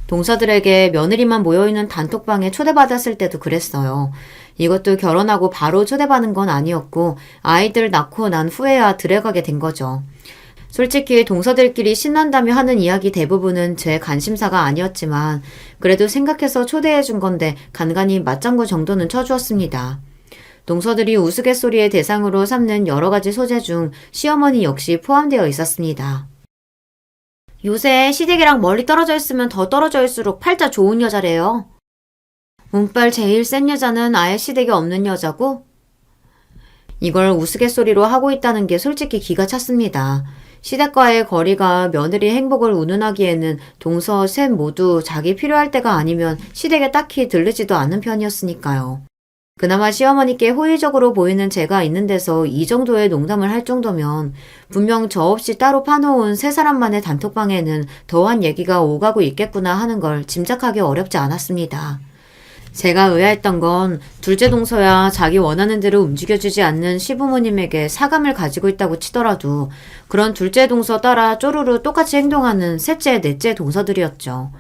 동서들에게 며느리만 모여있는 단톡방에 초대받았을 때도 그랬어요. 이것도 결혼하고 바로 초대받은 건 아니었고 아이들 낳고 난 후에야 들어가게 된 거죠. 솔직히 동서들끼리 신난다며 하는 이야기 대부분은 제 관심사가 아니었지만 그래도 생각해서 초대해 준 건데 간간히 맞장구 정도는 쳐주었습니다. 동서들이 우스갯소리의 대상으로 삼는 여러 가지 소재 중 시어머니 역시 포함되어 있었습니다. 요새 시댁이랑 멀리 떨어져 있으면 더 떨어져 있을수록 팔자 좋은 여자래요. 운빨 제일 센 여자는 아예 시댁에 없는 여자고? 이걸 우스갯소리로 하고 있다는 게 솔직히 기가 찼습니다. 시댁과의 거리가 며느리 행복을 운운하기에는 동서 셋 모두 자기 필요할 때가 아니면 시댁에 딱히 들르지도 않는 편이었으니까요. 그나마 시어머니께 호의적으로 보이는 제가 있는 데서 이 정도의 농담을 할 정도면 분명 저 없이 따로 파놓은 세 사람만의 단톡방에는 더한 얘기가 오가고 있겠구나 하는 걸 짐작하기 어렵지 않았습니다. 제가 의아했던 건 둘째 동서야 자기 원하는 대로 움직여주지 않는 시부모님에게 사감을 가지고 있다고 치더라도 그런 둘째 동서 따라 쪼르르 똑같이 행동하는 셋째, 넷째 동서들이었죠.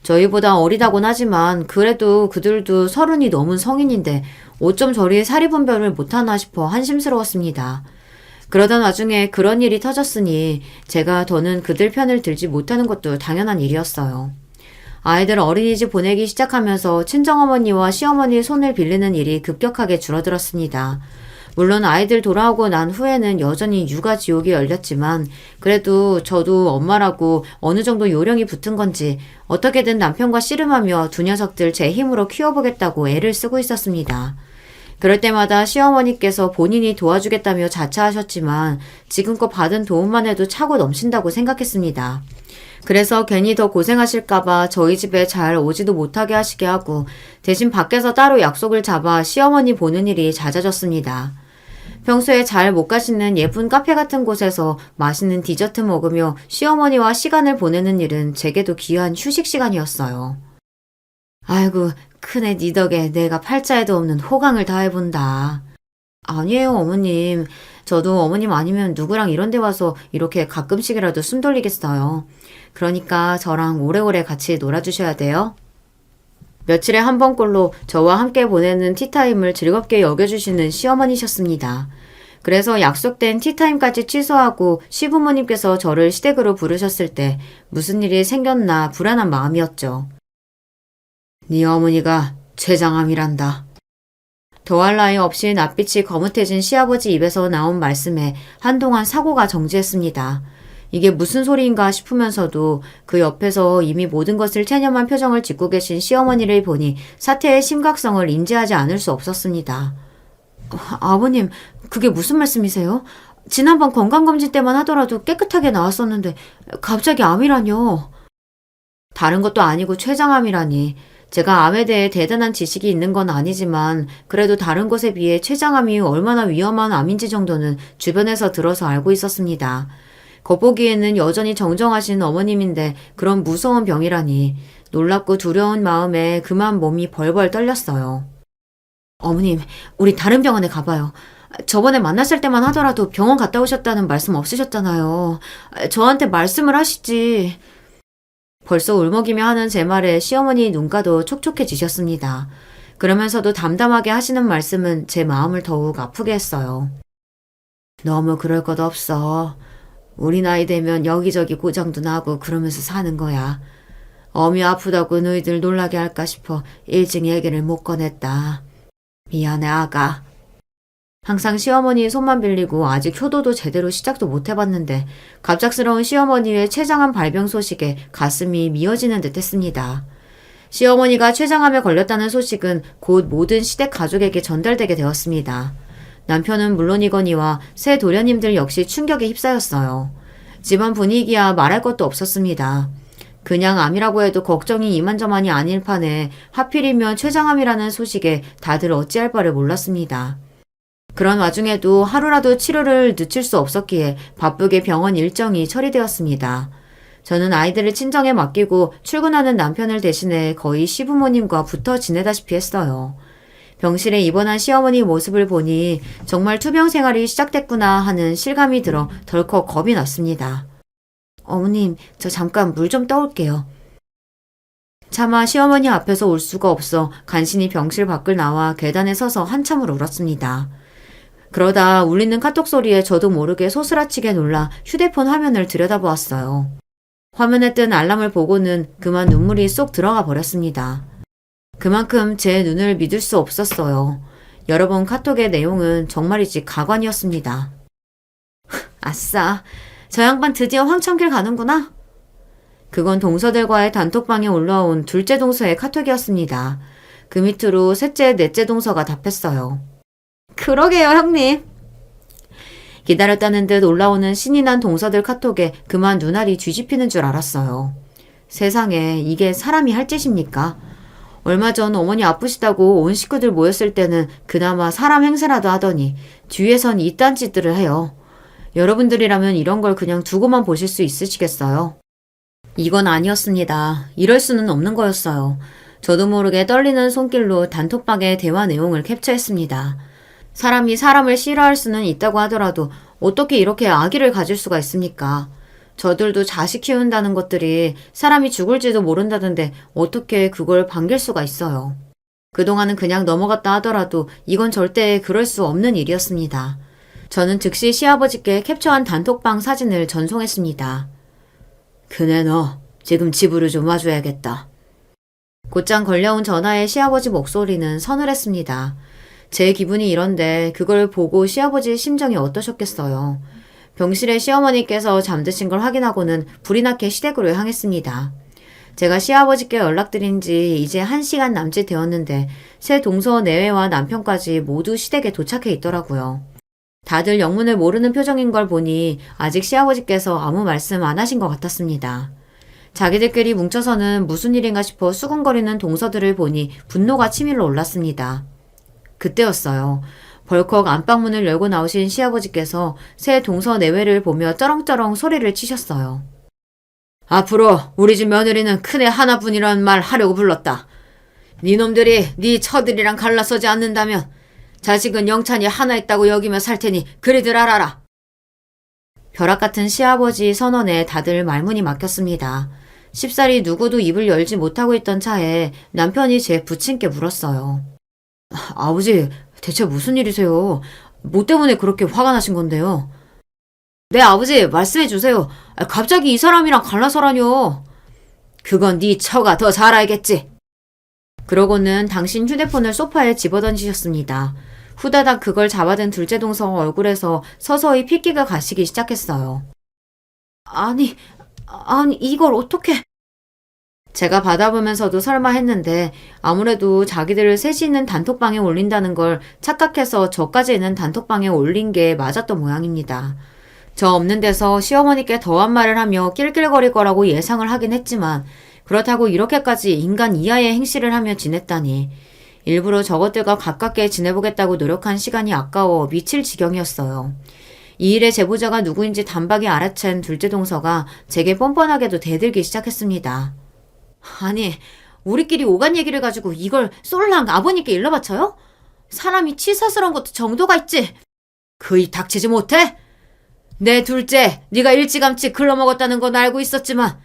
저희보다 어리다곤 하지만 그래도 그들도 30이 넘은 성인인데 어쩜 저리 사리분별을 못하나 싶어 한심스러웠습니다. 그러던 와중에 그런 일이 터졌으니 제가 더는 그들 편을 들지 못하는 것도 당연한 일이었어요. 아이들 어린이집 보내기 시작하면서 친정어머니와 시어머니 손을 빌리는 일이 급격하게 줄어들었습니다. 물론 아이들 돌아오고 난 후에는 여전히 육아 지옥이 열렸지만 그래도 저도 엄마라고 어느 정도 요령이 붙은 건지 어떻게든 남편과 씨름하며 두 녀석들 제 힘으로 키워보겠다고 애를 쓰고 있었습니다. 그럴 때마다 시어머니께서 본인이 도와주겠다며 자처하셨지만 지금껏 받은 도움만 해도 차고 넘친다고 생각했습니다. 그래서 괜히 더 고생하실까봐 저희 집에 잘 오지도 못하게 하시게 하고 대신 밖에서 따로 약속을 잡아 시어머니 보는 일이 잦아졌습니다. 평소에 잘 못 가시는 예쁜 카페 같은 곳에서 맛있는 디저트 먹으며 시어머니와 시간을 보내는 일은 제게도 귀한 휴식 시간이었어요. 아이고, 큰애 니 덕에 내가 팔자에도 없는 호강을 다해본다. 아니에요, 어머님. 저도 어머님 아니면 누구랑 이런 데 와서 이렇게 가끔씩이라도 숨 돌리겠어요. 그러니까 저랑 오래오래 같이 놀아주셔야 돼요. 며칠에 한 번꼴로 저와 함께 보내는 티타임을 즐겁게 여겨주시는 시어머니셨습니다. 그래서 약속된 티타임까지 취소하고 시부모님께서 저를 시댁으로 부르셨을 때 무슨 일이 생겼나 불안한 마음이었죠. 네 어머니가 췌장암이란다. 더할 나위 없이 낯빛이 거뭇해진 시아버지 입에서 나온 말씀에 한동안 사고가 정지했습니다. 이게 무슨 소리인가 싶으면서도 그 옆에서 이미 모든 것을 체념한 표정을 짓고 계신 시어머니를 보니 사태의 심각성을 인지하지 않을 수 없었습니다. 아버님, 그게 무슨 말씀이세요? 지난번 건강검진 때만 하더라도 깨끗하게 나왔었는데 갑자기 암이라뇨. 다른 것도 아니고 췌장암이라니. 제가 암에 대해 대단한 지식이 있는 건 아니지만 그래도 다른 것에 비해 췌장암이 얼마나 위험한 암인지 정도는 주변에서 들어서 알고 있었습니다. 겉보기에는 여전히 정정하신 어머님인데 그런 무서운 병이라니 놀랍고 두려운 마음에 그만 몸이 벌벌 떨렸어요. 어머님, 우리 다른 병원에 가봐요. 저번에 만났을 때만 하더라도 병원 갔다 오셨다는 말씀 없으셨잖아요. 저한테 말씀을 하시지. 벌써 울먹이며 하는 제 말에 시어머니 눈가도 촉촉해지셨습니다. 그러면서도 담담하게 하시는 말씀은 제 마음을 더욱 아프게 했어요. 너무 그럴 것 없어. 우리 나이 되면 여기저기 고장도 나고 그러면서 사는 거야. 어미 아프다고 너희들 놀라게 할까 싶어 일찍 얘기를 못 꺼냈다. 미안해, 아가. 항상 시어머니의 손만 빌리고 아직 효도도 제대로 시작도 못 해봤는데 갑작스러운 시어머니의 췌장암 발병 소식에 가슴이 미어지는 듯 했습니다. 시어머니가 췌장암에 걸렸다는 소식은 곧 모든 시댁 가족에게 전달되게 되었습니다. 남편은 물론이거니와 새 도련님들 역시 충격에 휩싸였어요. 집안 분위기야 말할 것도 없었습니다. 그냥 암이라고 해도 걱정이 이만저만이 아닐 판에 하필이면 췌장암이라는 소식에 다들 어찌할 바를 몰랐습니다. 그런 와중에도 하루라도 치료를 늦출 수 없었기에 바쁘게 병원 일정이 처리되었습니다. 저는 아이들을 친정에 맡기고 출근하는 남편을 대신해 거의 시부모님과 붙어 지내다시피 했어요. 병실에 입원한 시어머니 모습을 보니 정말 투병 생활이 시작됐구나 하는 실감이 들어 덜컥 겁이 났습니다. 어머님, 저 잠깐 물 좀 떠올게요. 차마 시어머니 앞에서 올 수가 없어 간신히 병실 밖을 나와 계단에 서서 한참을 울었습니다. 그러다 울리는 카톡 소리에 저도 모르게 소스라치게 놀라 휴대폰 화면을 들여다보았어요. 화면에 뜬 알람을 보고는 그만 눈물이 쏙 들어가 버렸습니다. 그만큼 제 눈을 믿을 수 없었어요. 여러 번 카톡의 내용은 정말이지 가관이었습니다. 아싸, 저 양반 드디어 황천길 가는구나. 그건 동서들과의 단톡방에 올라온 둘째 동서의 카톡이었습니다. 그 밑으로 셋째, 넷째 동서가 답했어요. 그러게요, 형님. 기다렸다는 듯 올라오는 신이 난 동서들 카톡에 그만 눈알이 뒤집히는 줄 알았어요. 세상에 이게 사람이 할 짓입니까? 얼마 전 어머니 아프시다고 온 식구들 모였을 때는 그나마 사람 행세라도 하더니 뒤에선 이딴 짓들을 해요. 여러분들이라면 이런 걸 그냥 두고만 보실 수 있으시겠어요? 이건 아니었습니다. 이럴 수는 없는 거였어요. 저도 모르게 떨리는 손길로 단톡방의 대화 내용을 캡처했습니다. 사람이 사람을 싫어할 수는 있다고 하더라도 어떻게 이렇게 악의를 가질 수가 있습니까? 저들도 자식 키운다는 것들이 사람이 죽을지도 모른다던데 어떻게 그걸 반길 수가 있어요. 그동안은 그냥 넘어갔다 하더라도 이건 절대 그럴 수 없는 일이었습니다. 저는 즉시 시아버지께 캡처한 단톡방 사진을 전송했습니다. 그네 너 지금 집으로 좀 와줘야겠다. 곧장 걸려온 전화에 시아버지 목소리는 서늘했습니다. 제 기분이 이런데 그걸 보고 시아버지의 심정이 어떠셨겠어요. 병실에 시어머니께서 잠드신 걸 확인하고는 불이 나게 시댁으로 향했습니다. 제가 시아버지께 연락드린 지 이제 1시간 남짓 되었는데 새 동서 내외와 남편까지 모두 시댁에 도착해 있더라고요. 다들 영문을 모르는 표정인 걸 보니 아직 시아버지께서 아무 말씀 안 하신 것 같았습니다. 자기들끼리 뭉쳐서는 무슨 일인가 싶어 수군거리는 동서들을 보니 분노가 치밀러 올랐습니다. 그때였어요. 벌컥 안방문을 열고 나오신 시아버지께서 새 동서 내외를 보며 쩌렁쩌렁 소리를 치셨어요. 앞으로 우리 집 며느리는 큰애 하나뿐이란 말 하려고 불렀다. 니놈들이 니 처들이랑 갈라서지 않는다면 자식은 영찬이 하나 있다고 여기며 살 테니 그리들 알아라. 벼락같은 시아버지 선언에 다들 말문이 막혔습니다. 쉽사리 누구도 입을 열지 못하고 있던 차에 남편이 제 부친께 물었어요. 아버지, 대체 무슨 일이세요? 뭐 때문에 그렇게 화가 나신 건데요? 네, 아버지, 말씀해 주세요. 갑자기 이 사람이랑 갈라서라뇨. 그건 네 처가 더 잘 알겠지. 그러고는 당신 휴대폰을 소파에 집어던지셨습니다. 후다닥 그걸 잡아든 둘째 동서 얼굴에서 서서히 핏기가 가시기 시작했어요. 아니, 이걸 어떻게... 제가 받아보면서도 설마 했는데 아무래도 자기들을 셋이 있는 단톡방에 올린다는 걸 착각해서 저까지 있는 단톡방에 올린 게 맞았던 모양입니다. 저 없는 데서 시어머니께 더한 말을 하며 낄낄거릴 거라고 예상을 하긴 했지만 그렇다고 이렇게까지 인간 이하의 행실을 하며 지냈다니 일부러 저것들과 가깝게 지내보겠다고 노력한 시간이 아까워 미칠 지경이었어요. 이 일의 제보자가 누구인지 단박에 알아챈 둘째 동서가 제게 뻔뻔하게도 대들기 시작했습니다. 아니, 우리끼리 오간 얘기를 가지고 이걸 쏠랑 아버님께 일러바쳐요? 사람이 치사스러운 것도 정도가 있지. 그이 닥치지 못해? 내 둘째, 네가 일찌감치 글러먹었다는 건 알고 있었지만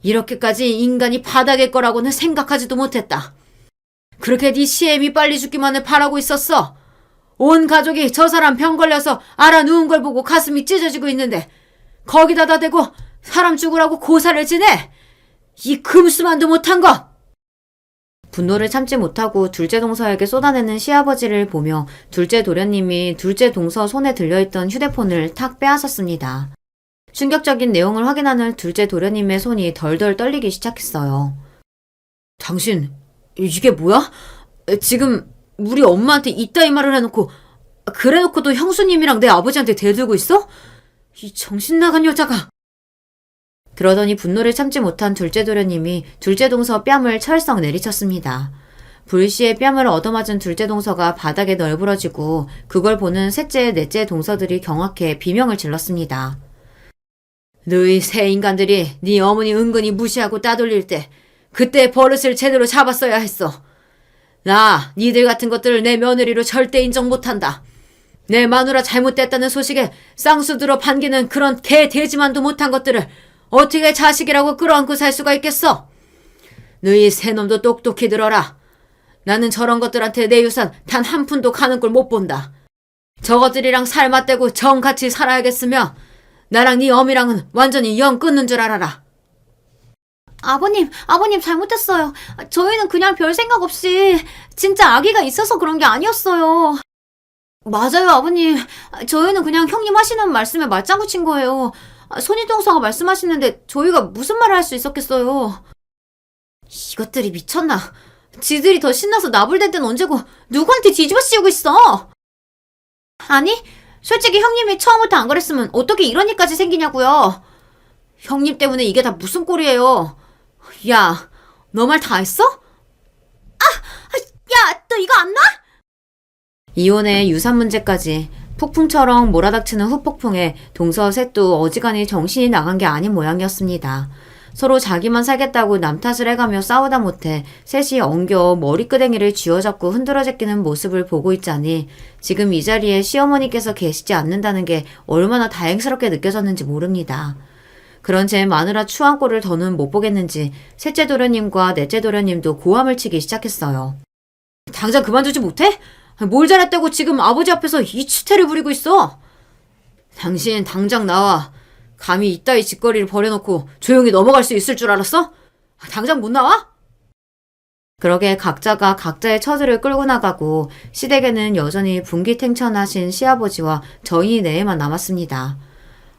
이렇게까지 인간이 바닥일 거라고는 생각하지도 못했다. 그렇게 네 시애미 빨리 죽기만을 바라고 있었어. 온 가족이 저 사람 병 걸려서 알아 누운 걸 보고 가슴이 찢어지고 있는데 거기다다 대고 사람 죽으라고 고사를 지내? 이 금수만도 못한 거! 분노를 참지 못하고 둘째 동서에게 쏟아내는 시아버지를 보며 둘째 도련님이 둘째 동서 손에 들려있던 휴대폰을 탁 빼앗았습니다. 충격적인 내용을 확인하는 둘째 도련님의 손이 덜덜 떨리기 시작했어요. 당신, 이게 뭐야? 지금 우리 엄마한테 이따위 말을 해놓고 그래놓고도 형수님이랑 내 아버지한테 대들고 있어? 이 정신나간 여자가. 그러더니 분노를 참지 못한 둘째 도련님이 둘째 동서 뺨을 철썩 내리쳤습니다. 불시에 뺨을 얻어맞은 둘째 동서가 바닥에 널브러지고 그걸 보는 셋째, 넷째 동서들이 경악해 비명을 질렀습니다. 너희 새 인간들이 네 어머니 은근히 무시하고 따돌릴 때 그때 버릇을 제대로 잡았어야 했어. 나 니들 같은 것들을 내 며느리로 절대 인정 못한다. 내 마누라 잘못됐다는 소식에 쌍수들어 반기는 그런 개 돼지만도 못한 것들을 어떻게 자식이라고 끌어안고 살 수가 있겠어? 너희 새 놈도 똑똑히 들어라. 나는 저런 것들한테 내 유산 단 한 푼도 가는 꼴 못 본다. 저것들이랑 살 맞대고 정같이 살아야겠으며 나랑 네 어미랑은 완전히 영 끊는 줄 알아라. 아버님 잘못했어요. 저희는 그냥 별 생각 없이 진짜 아기가 있어서 그런 게 아니었어요. 맞아요, 아버님. 저희는 그냥 형님 하시는 말씀에 맞장구 친 거예요. 손이동서가 말씀하시는데 저희가 무슨 말을 할 수 있었겠어요. 이것들이 미쳤나? 지들이 더 신나서 나불댈 땐 언제고 누구한테 뒤집어 씌우고 있어? 아니, 솔직히 형님이 처음부터 안 그랬으면 어떻게 이런 일까지 생기냐고요. 형님 때문에 이게 다 무슨 꼴이에요. 야, 너 말 다 했어? 야, 너 이거 안 나? 이혼에 유산 문제까지 폭풍처럼 몰아닥치는 후폭풍에 동서 셋도 어지간히 정신이 나간 게 아닌 모양이었습니다. 서로 자기만 살겠다고 남 탓을 해가며 싸우다 못해 셋이 엉겨 머리끄댕이를 쥐어잡고 흔들어 제끼는 모습을 보고 있자니 지금 이 자리에 시어머니께서 계시지 않는다는 게 얼마나 다행스럽게 느껴졌는지 모릅니다. 그런 제 마누라 추한 꼴을 더는 못 보겠는지 셋째 도련님과 넷째 도련님도 고함을 치기 시작했어요. 당장 그만두지 못해? 뭘 잘했다고 지금 아버지 앞에서 이 추태를 부리고 있어? 당신 당장 나와. 감히 이따위 짓거리를 벌여놓고 조용히 넘어갈 수 있을 줄 알았어? 당장 못 나와? 그러게 각자가 각자의 처들을 끌고 나가고 시댁에는 여전히 분기탱천하신 시아버지와 저희 네에만 남았습니다.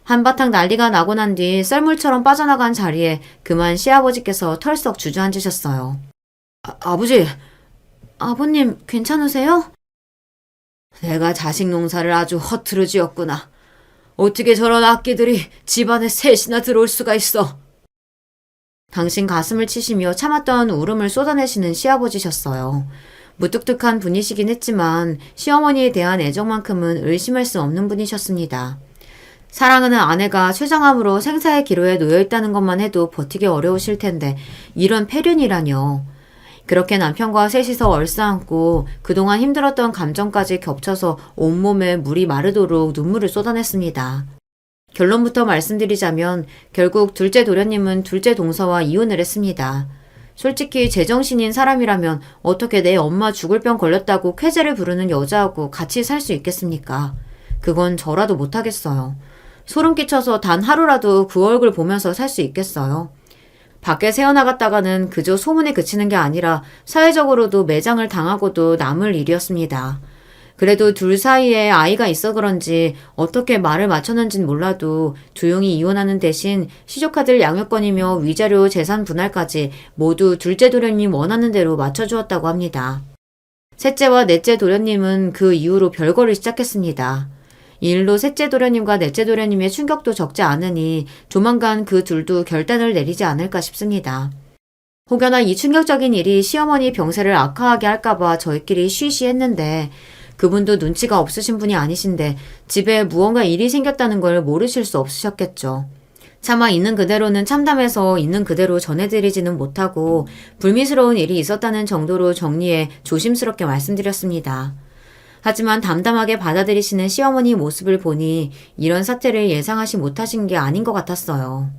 한바탕 난리가 나고 난 뒤 썰물처럼 빠져나간 자리에 그만 시아버지께서 털썩 주저앉으셨어요. 아버지, 아버님 괜찮으세요? 내가 자식 농사를 아주 허투루 지었구나. 어떻게 저런 악기들이 집안에 셋이나 들어올 수가 있어. 당신 가슴을 치시며 참았던 울음을 쏟아내시는 시아버지셨어요. 무뚝뚝한 분이시긴 했지만 시어머니에 대한 애정만큼은 의심할 수 없는 분이셨습니다. 사랑하는 아내가 췌장암으로 생사의 기로에 놓여있다는 것만 해도 버티기 어려우실 텐데 이런 폐륜이라뇨. 그렇게 남편과 셋이서 얼싸안고 그동안 힘들었던 감정까지 겹쳐서 온몸에 물이 마르도록 눈물을 쏟아냈습니다. 결론부터 말씀드리자면 결국 둘째 도련님은 둘째 동서와 이혼을 했습니다. 솔직히 제정신인 사람이라면 어떻게 내 엄마 죽을 병 걸렸다고 쾌재를 부르는 여자하고 같이 살 수 있겠습니까? 그건 저라도 못하겠어요. 소름 끼쳐서 단 하루라도 그 얼굴 보면서 살 수 있겠어요? 밖에 새어나갔다가는 그저 소문에 그치는 게 아니라 사회적으로도 매장을 당하고도 남을 일이었습니다. 그래도 둘 사이에 아이가 있어 그런지 어떻게 말을 맞췄는진 몰라도 조용히 이혼하는 대신 시조카들 양육권이며 위자료 재산 분할까지 모두 둘째 도련님 원하는 대로 맞춰주었다고 합니다. 셋째와 넷째 도련님은 그 이후로 별거를 시작했습니다. 이 일로 셋째 도련님과 넷째 도련님의 충격도 적지 않으니 조만간 그 둘도 결단을 내리지 않을까 싶습니다. 혹여나 이 충격적인 일이 시어머니 병세를 악화하게 할까봐 저희끼리 쉬쉬했는데 그분도 눈치가 없으신 분이 아니신데 집에 무언가 일이 생겼다는 걸 모르실 수 없으셨겠죠. 차마 있는 그대로는 참담해서 있는 그대로 전해드리지는 못하고 불미스러운 일이 있었다는 정도로 정리해 조심스럽게 말씀드렸습니다. 하지만 담담하게 받아들이시는 시어머니 모습을 보니 이런 사태를 예상하지 못하신 게 아닌 것 같았어요.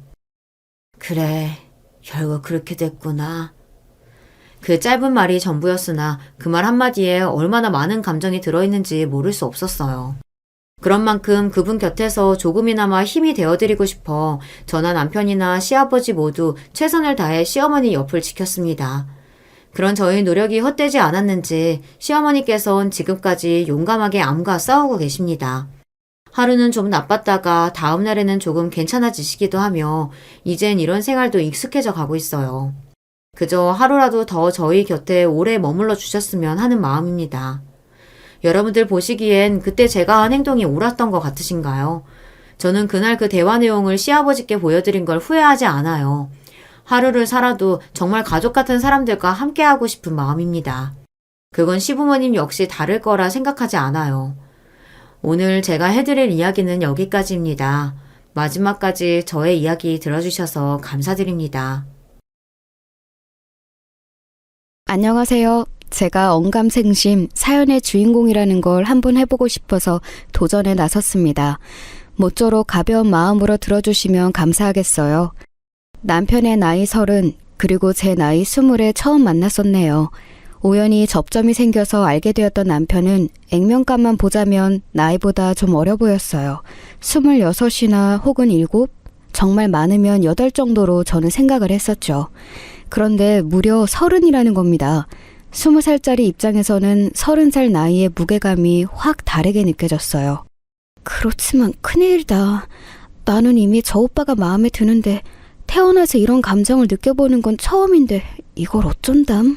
그래, 결국 그렇게 됐구나. 그 짧은 말이 전부였으나 그 말 한마디에 얼마나 많은 감정이 들어있는지 모를 수 없었어요. 그런 만큼 그분 곁에서 조금이나마 힘이 되어드리고 싶어 저나 남편이나 시아버지 모두 최선을 다해 시어머니 옆을 지켰습니다. 그런 저희 노력이 헛되지 않았는지 시어머니께서는 지금까지 용감하게 암과 싸우고 계십니다. 하루는 좀 나빴다가 다음 날에는 조금 괜찮아지시기도 하며 이젠 이런 생활도 익숙해져 가고 있어요. 그저 하루라도 더 저희 곁에 오래 머물러 주셨으면 하는 마음입니다. 여러분들 보시기엔 그때 제가 한 행동이 옳았던 것 같으신가요? 저는 그날 그 대화 내용을 시아버지께 보여드린 걸 후회하지 않아요. 하루를 살아도 정말 가족 같은 사람들과 함께하고 싶은 마음입니다. 그건 시부모님 역시 다를 거라 생각하지 않아요. 오늘 제가 해드릴 이야기는 여기까지입니다. 마지막까지 저의 이야기 들어주셔서 감사드립니다. 안녕하세요. 제가 언감생심 사연의 주인공이라는 걸 한번 해보고 싶어서 도전에 나섰습니다. 모쪼록 가벼운 마음으로 들어주시면 감사하겠어요. 남편의 나이 30, 그리고 제 나이 20에 처음 만났었네요. 우연히 접점이 생겨서 알게 되었던 남편은 액면가만 보자면 나이보다 좀 어려 보였어요. 26이나 혹은 7? 정말 많으면 8 정도로 저는 생각을 했었죠. 그런데 무려 30이라는 겁니다. 20살짜리 입장에서는 30살 나이의 무게감이 확 다르게 느껴졌어요. 그렇지만 큰일이다. 나는 이미 저 오빠가 마음에 드는데 태어나서 이런 감정을 느껴보는 건 처음인데 이걸 어쩐담?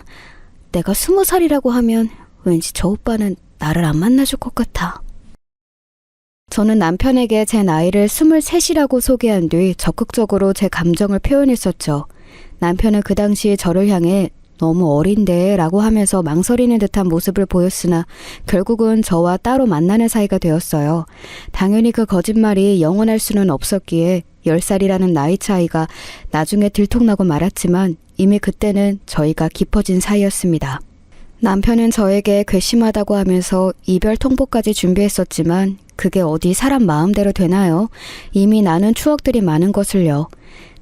내가 20살이라고 하면 왠지 저 오빠는 나를 안 만나줄 것 같아. 저는 남편에게 제 나이를 23이라고 소개한 뒤 적극적으로 제 감정을 표현했었죠. 남편은 그 당시 저를 향해 너무 어린데 라고 하면서 망설이는 듯한 모습을 보였으나 결국은 저와 따로 만나는 사이가 되었어요. 당연히 그 거짓말이 영원할 수는 없었기에 10살이라는 나이 차이가 나중에 들통나고 말았지만 이미 그때는 저희가 깊어진 사이였습니다. 남편은 저에게 괘씸하다고 하면서 이별 통보까지 준비했었지만 그게 어디 사람 마음대로 되나요? 이미 나는 추억들이 많은 것을요.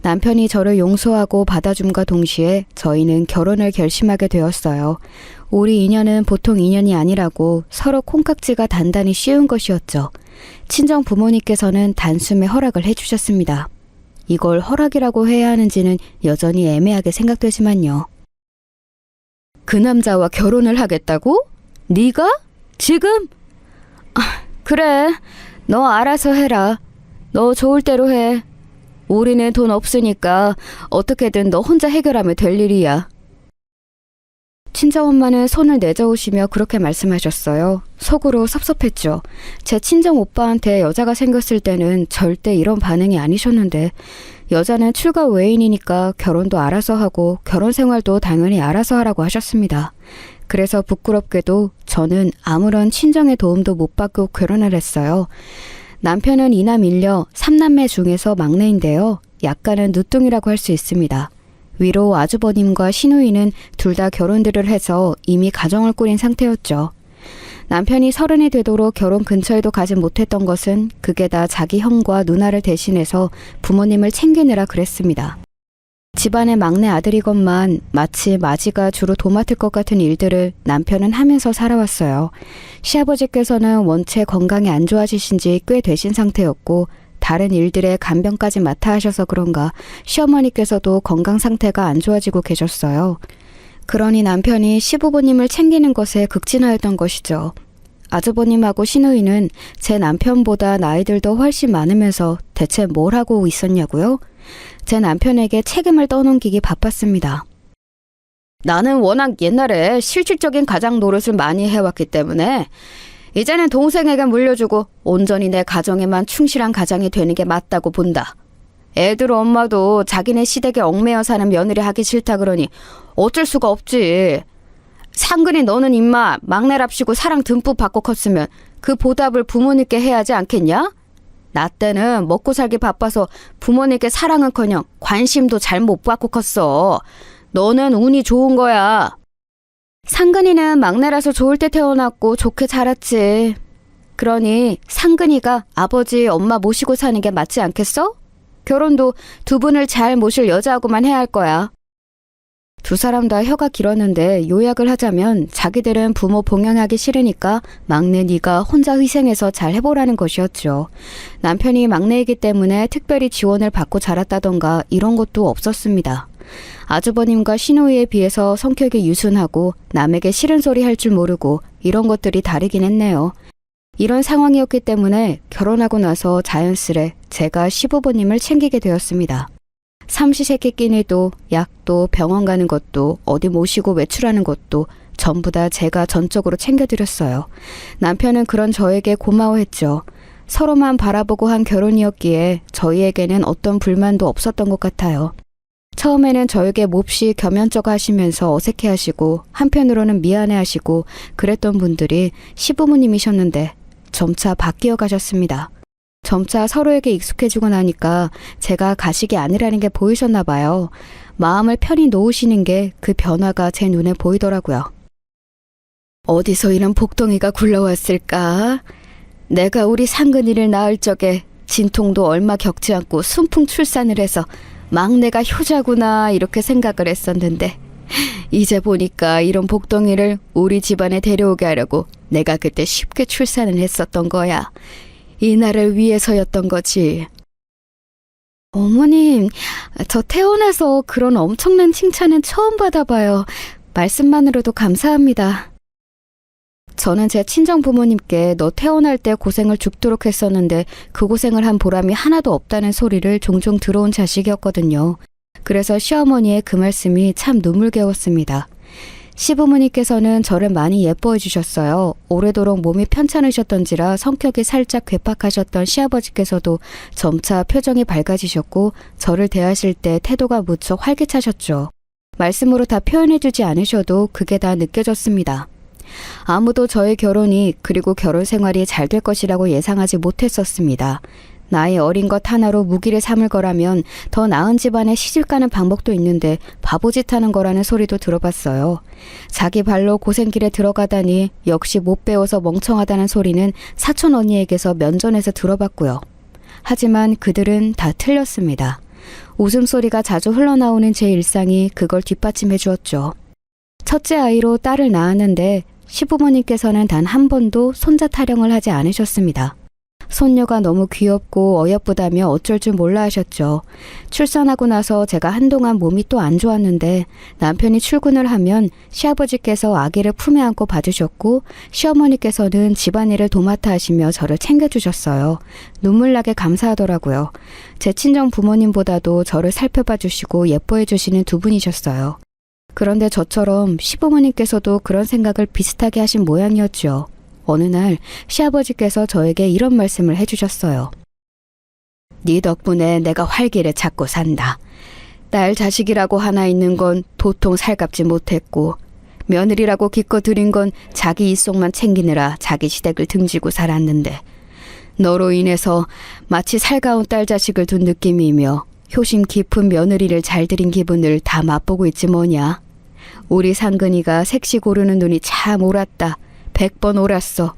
남편이 저를 용서하고 받아줌과 동시에 저희는 결혼을 결심하게 되었어요. 우리 인연은 보통 인연이 아니라고 서로 콩깍지가 단단히 씌운 것이었죠. 친정 부모님께서는 단숨에 허락을 해주셨습니다. 이걸 허락이라고 해야 하는지는 여전히 애매하게 생각되지만요. 그 남자와 결혼을 하겠다고? 네가? 지금? 그래, 너 알아서 해라. 너 좋을 대로 해. 우리는 돈 없으니까 어떻게든 너 혼자 해결하면 될 일이야. 친정엄마는 손을 내저으시며 그렇게 말씀하셨어요. 속으로 섭섭했죠. 제 친정 오빠한테 여자가 생겼을 때는 절대 이런 반응이 아니셨는데 여자는 출가 외인이니까 결혼도 알아서 하고 결혼 생활도 당연히 알아서 하라고 하셨습니다. 그래서 부끄럽게도 저는 아무런 친정의 도움도 못 받고 결혼을 했어요. 남편은 이남 일녀 3남매 중에서 막내인데요. 약간은 늦둥이라고 할 수 있습니다. 위로 아주버님과 시누이는 둘 다 결혼들을 해서 이미 가정을 꾸린 상태였죠. 남편이 30이 되도록 결혼 근처에도 가지 못했던 것은 그게 다 자기 형과 누나를 대신해서 부모님을 챙기느라 그랬습니다. 집안의 막내 아들이건만 마치 맞이가 주로 도맡을 것 같은 일들을 남편은 하면서 살아왔어요. 시아버지께서는 원체 건강이 안 좋아지신 지 꽤 되신 상태였고 다른 일들에 간병까지 맡아 하셔서 그런가 시어머니께서도 건강 상태가 안 좋아지고 계셨어요. 그러니 남편이 시부모님을 챙기는 것에 극진하였던 것이죠. 아주버님하고 시누이는 제 남편보다 나이들도 훨씬 많으면서 대체 뭘 하고 있었냐고요? 제 남편에게 책임을 떠넘기기 바빴습니다. 나는 워낙 옛날에 실질적인 가장 노릇을 많이 해왔기 때문에 이제는 동생에게 물려주고 온전히 내 가정에만 충실한 가장이 되는 게 맞다고 본다. 애들 엄마도 자기네 시댁에 얽매여 사는 며느리 하기 싫다 그러니 어쩔 수가 없지. 상근이 너는 임마 막내랍시고 사랑 듬뿍 받고 컸으면 그 보답을 부모님께 해야지 않겠냐? 나 때는 먹고 살기 바빠서 부모님께 사랑은커녕 관심도 잘 못 받고 컸어. 너는 운이 좋은 거야. 상근이는 막내라서 좋을 때 태어났고 좋게 자랐지. 그러니 상근이가 아버지 엄마 모시고 사는 게 맞지 않겠어? 결혼도 두 분을 잘 모실 여자하고만 해야 할 거야. 두 사람 다 혀가 길었는데 요약을 하자면 자기들은 부모 봉양하기 싫으니까 막내 네가 혼자 희생해서 잘 해보라는 것이었죠. 남편이 막내이기 때문에 특별히 지원을 받고 자랐다던가 이런 것도 없었습니다. 아주버님과 시누이에 비해서 성격이 유순하고 남에게 싫은 소리 할 줄 모르고 이런 것들이 다르긴 했네요. 이런 상황이었기 때문에 결혼하고 나서 자연스레 제가 시부모님을 챙기게 되었습니다. 삼시세끼 끼니도 약도 병원 가는 것도 어디 모시고 외출하는 것도 전부 다 제가 전적으로 챙겨드렸어요. 남편은 그런 저에게 고마워했죠. 서로만 바라보고 한 결혼이었기에 저희에게는 어떤 불만도 없었던 것 같아요. 처음에는 저에게 몹시 겸연쩍어 하시면서 어색해하시고 한편으로는 미안해하시고 그랬던 분들이 시부모님이셨는데 점차 바뀌어 가셨습니다. 점차 서로에게 익숙해지고 나니까 제가 가식이 아니라는 게 보이셨나 봐요. 마음을 편히 놓으시는 게 그 변화가 제 눈에 보이더라고요. 어디서 이런 복덩이가 굴러왔을까? 내가 우리 상근이를 낳을 적에 진통도 얼마 겪지 않고 순풍 출산을 해서 막내가 효자구나 이렇게 생각을 했었는데 이제 보니까 이런 복덩이를 우리 집안에 데려오게 하려고 내가 그때 쉽게 출산을 했었던 거야. 이 날을 위해서였던 거지. 어머님, 저 태어나서 그런 엄청난 칭찬은 처음 받아봐요. 말씀만으로도 감사합니다. 저는 제 친정 부모님께 너 태어날 때 고생을 죽도록 했었는데 그 고생을 한 보람이 하나도 없다는 소리를 종종 들어온 자식이었거든요. 그래서 시어머니의 그 말씀이 참 눈물겨웠습니다. 시부모님께서는 저를 많이 예뻐해 주셨어요. 오래도록 몸이 편찮으셨던지라 성격이 살짝 괴팍하셨던 시아버지께서도 점차 표정이 밝아지셨고 저를 대하실 때 태도가 무척 활기차셨죠. 말씀으로 다 표현해 주지 않으셔도 그게 다 느껴졌습니다. 아무도 저의 결혼이 그리고 결혼 생활이 잘 될 것이라고 예상하지 못했었습니다. 나이 어린 것 하나로 무기를 삼을 거라면 더 나은 집안에 시집가는 방법도 있는데 바보짓 하는 거라는 소리도 들어봤어요. 자기 발로 고생길에 들어가다니 역시 못 배워서 멍청하다는 소리는 사촌 언니에게서 면전에서 들어봤고요. 하지만 그들은 다 틀렸습니다. 웃음소리가 자주 흘러나오는 제 일상이 그걸 뒷받침해 주었죠. 첫째 아이로 딸을 낳았는데 시부모님께서는 단 한 번도 손자 타령을 하지 않으셨습니다. 손녀가 너무 귀엽고 어여쁘다며 어쩔 줄 몰라 하셨죠. 출산하고 나서 제가 한동안 몸이 또 안 좋았는데 남편이 출근을 하면 시아버지께서 아기를 품에 안고 봐주셨고 시어머니께서는 집안일을 도맡아 하시며 저를 챙겨주셨어요. 눈물 나게 감사하더라고요. 제 친정 부모님보다도 저를 살펴봐 주시고 예뻐해 주시는 두 분이셨어요. 그런데 저처럼 시부모님께서도 그런 생각을 비슷하게 하신 모양이었죠. 어느 날 시아버지께서 저에게 이런 말씀을 해주셨어요. 네 덕분에 내가 활기를 찾고 산다. 딸 자식이라고 하나 있는 건 도통 살갑지 못했고 며느리라고 기껏 들인 건 자기 입속만 챙기느라 자기 시댁을 등지고 살았는데 너로 인해서 마치 살가운 딸 자식을 둔 느낌이며 효심 깊은 며느리를 잘 들인 기분을 다 맛보고 있지 뭐냐. 우리 상근이가 색시 고르는 눈이 참 옳았다. 100번 옳았어.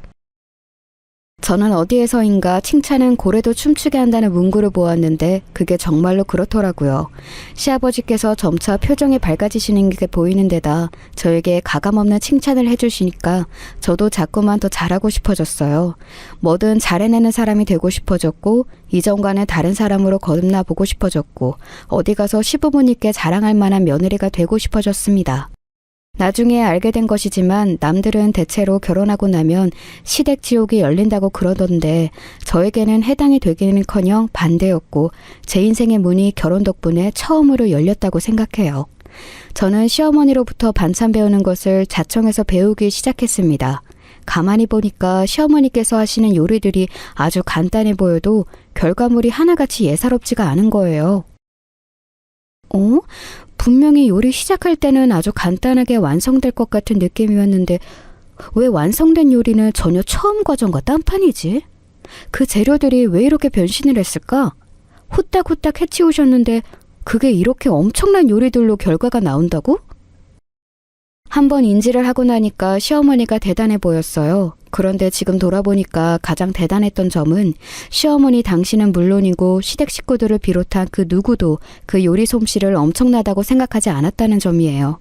저는 어디에서인가 칭찬은 고래도 춤추게 한다는 문구를 보았는데 그게 정말로 그렇더라고요. 시아버지께서 점차 표정이 밝아지시는 게 보이는 데다 저에게 가감없는 칭찬을 해주시니까 저도 자꾸만 더 잘하고 싶어졌어요. 뭐든 잘해내는 사람이 되고 싶어졌고 이전과는 다른 사람으로 거듭나 보고 싶어졌고 어디 가서 시부모님께 자랑할 만한 며느리가 되고 싶어졌습니다. 나중에 알게 된 것이지만 남들은 대체로 결혼하고 나면 시댁 지옥이 열린다고 그러던데 저에게는 해당이 되기는커녕 반대였고 제 인생의 문이 결혼 덕분에 처음으로 열렸다고 생각해요. 저는 시어머니로부터 반찬 배우는 것을 자청해서 배우기 시작했습니다. 가만히 보니까 시어머니께서 하시는 요리들이 아주 간단해 보여도 결과물이 하나같이 예사롭지가 않은 거예요. 분명히 요리 시작할 때는 아주 간단하게 완성될 것 같은 느낌이었는데 왜 완성된 요리는 전혀 처음 과정과 딴판이지? 그 재료들이 왜 이렇게 변신을 했을까? 후딱후딱 해치우셨는데 그게 이렇게 엄청난 요리들로 결과가 나온다고? 한번 인지를 하고 나니까 시어머니가 대단해 보였어요. 그런데 지금 돌아보니까 가장 대단했던 점은 시어머니 당신은 물론이고 시댁 식구들을 비롯한 그 누구도 그 요리 솜씨를 엄청나다고 생각하지 않았다는 점이에요.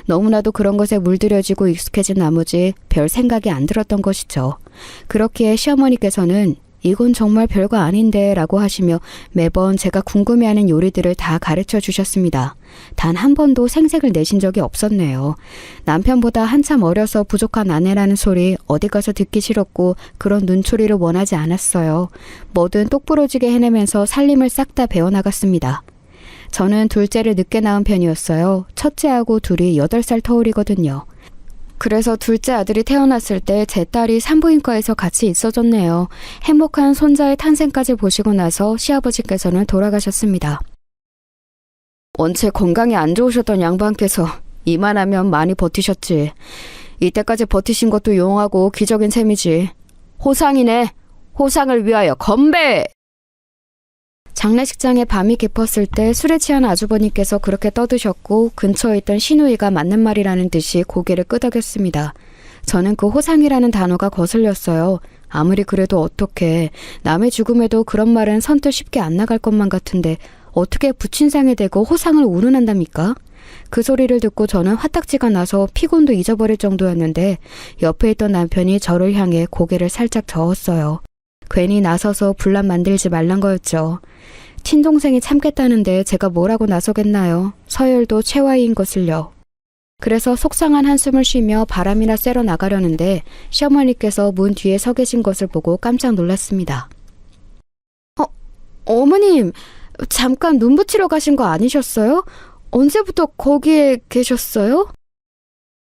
너무나도 그런 것에 물들여지고 익숙해진 나머지 별 생각이 안 들었던 것이죠. 그렇기에 시어머니께서는 이건 정말 별거 아닌데 라고 하시며 매번 제가 궁금해하는 요리들을 다 가르쳐 주셨습니다. 단 한 번도 생색을 내신 적이 없었네요. 남편보다 한참 어려서 부족한 아내라는 소리 어디 가서 듣기 싫었고 그런 눈초리를 원하지 않았어요. 뭐든 똑부러지게 해내면서 살림을 싹 다 배워나갔습니다. 저는 둘째를 늦게 낳은 편이었어요. 첫째하고 둘이 8살 터울이거든요. 그래서 둘째 아들이 태어났을 때 제 딸이 산부인과에서 같이 있어줬네요. 행복한 손자의 탄생까지 보시고 나서 시아버지께서는 돌아가셨습니다. 원체 건강이 안 좋으셨던 양반께서 이만하면 많이 버티셨지. 이때까지 버티신 것도 용하고 기적인 셈이지. 호상이네. 호상을 위하여 건배! 장례식장에 밤이 깊었을 때 술에 취한 아주버님께서 그렇게 떠드셨고 근처에 있던 시누이가 맞는 말이라는 듯이 고개를 끄덕였습니다. 저는 그 호상이라는 단어가 거슬렸어요. 아무리 그래도 어떻게 남의 죽음에도 그런 말은 선뜻 쉽게 안 나갈 것만 같은데 어떻게 부친상에 대고 호상을 운운한답니까? 그 소리를 듣고 저는 화딱지가 나서 피곤도 잊어버릴 정도였는데 옆에 있던 남편이 저를 향해 고개를 살짝 저었어요. 괜히 나서서 분란 만들지 말란 거였죠. 친동생이 참겠다는데 제가 뭐라고 나서겠나요? 서열도 최하위인 것을요. 그래서 속상한 한숨을 쉬며 바람이나 쐬러 나가려는데 시어머니께서 문 뒤에 서 계신 것을 보고 깜짝 놀랐습니다. 어머님, 잠깐 눈 붙이러 가신 거 아니셨어요? 언제부터 거기에 계셨어요?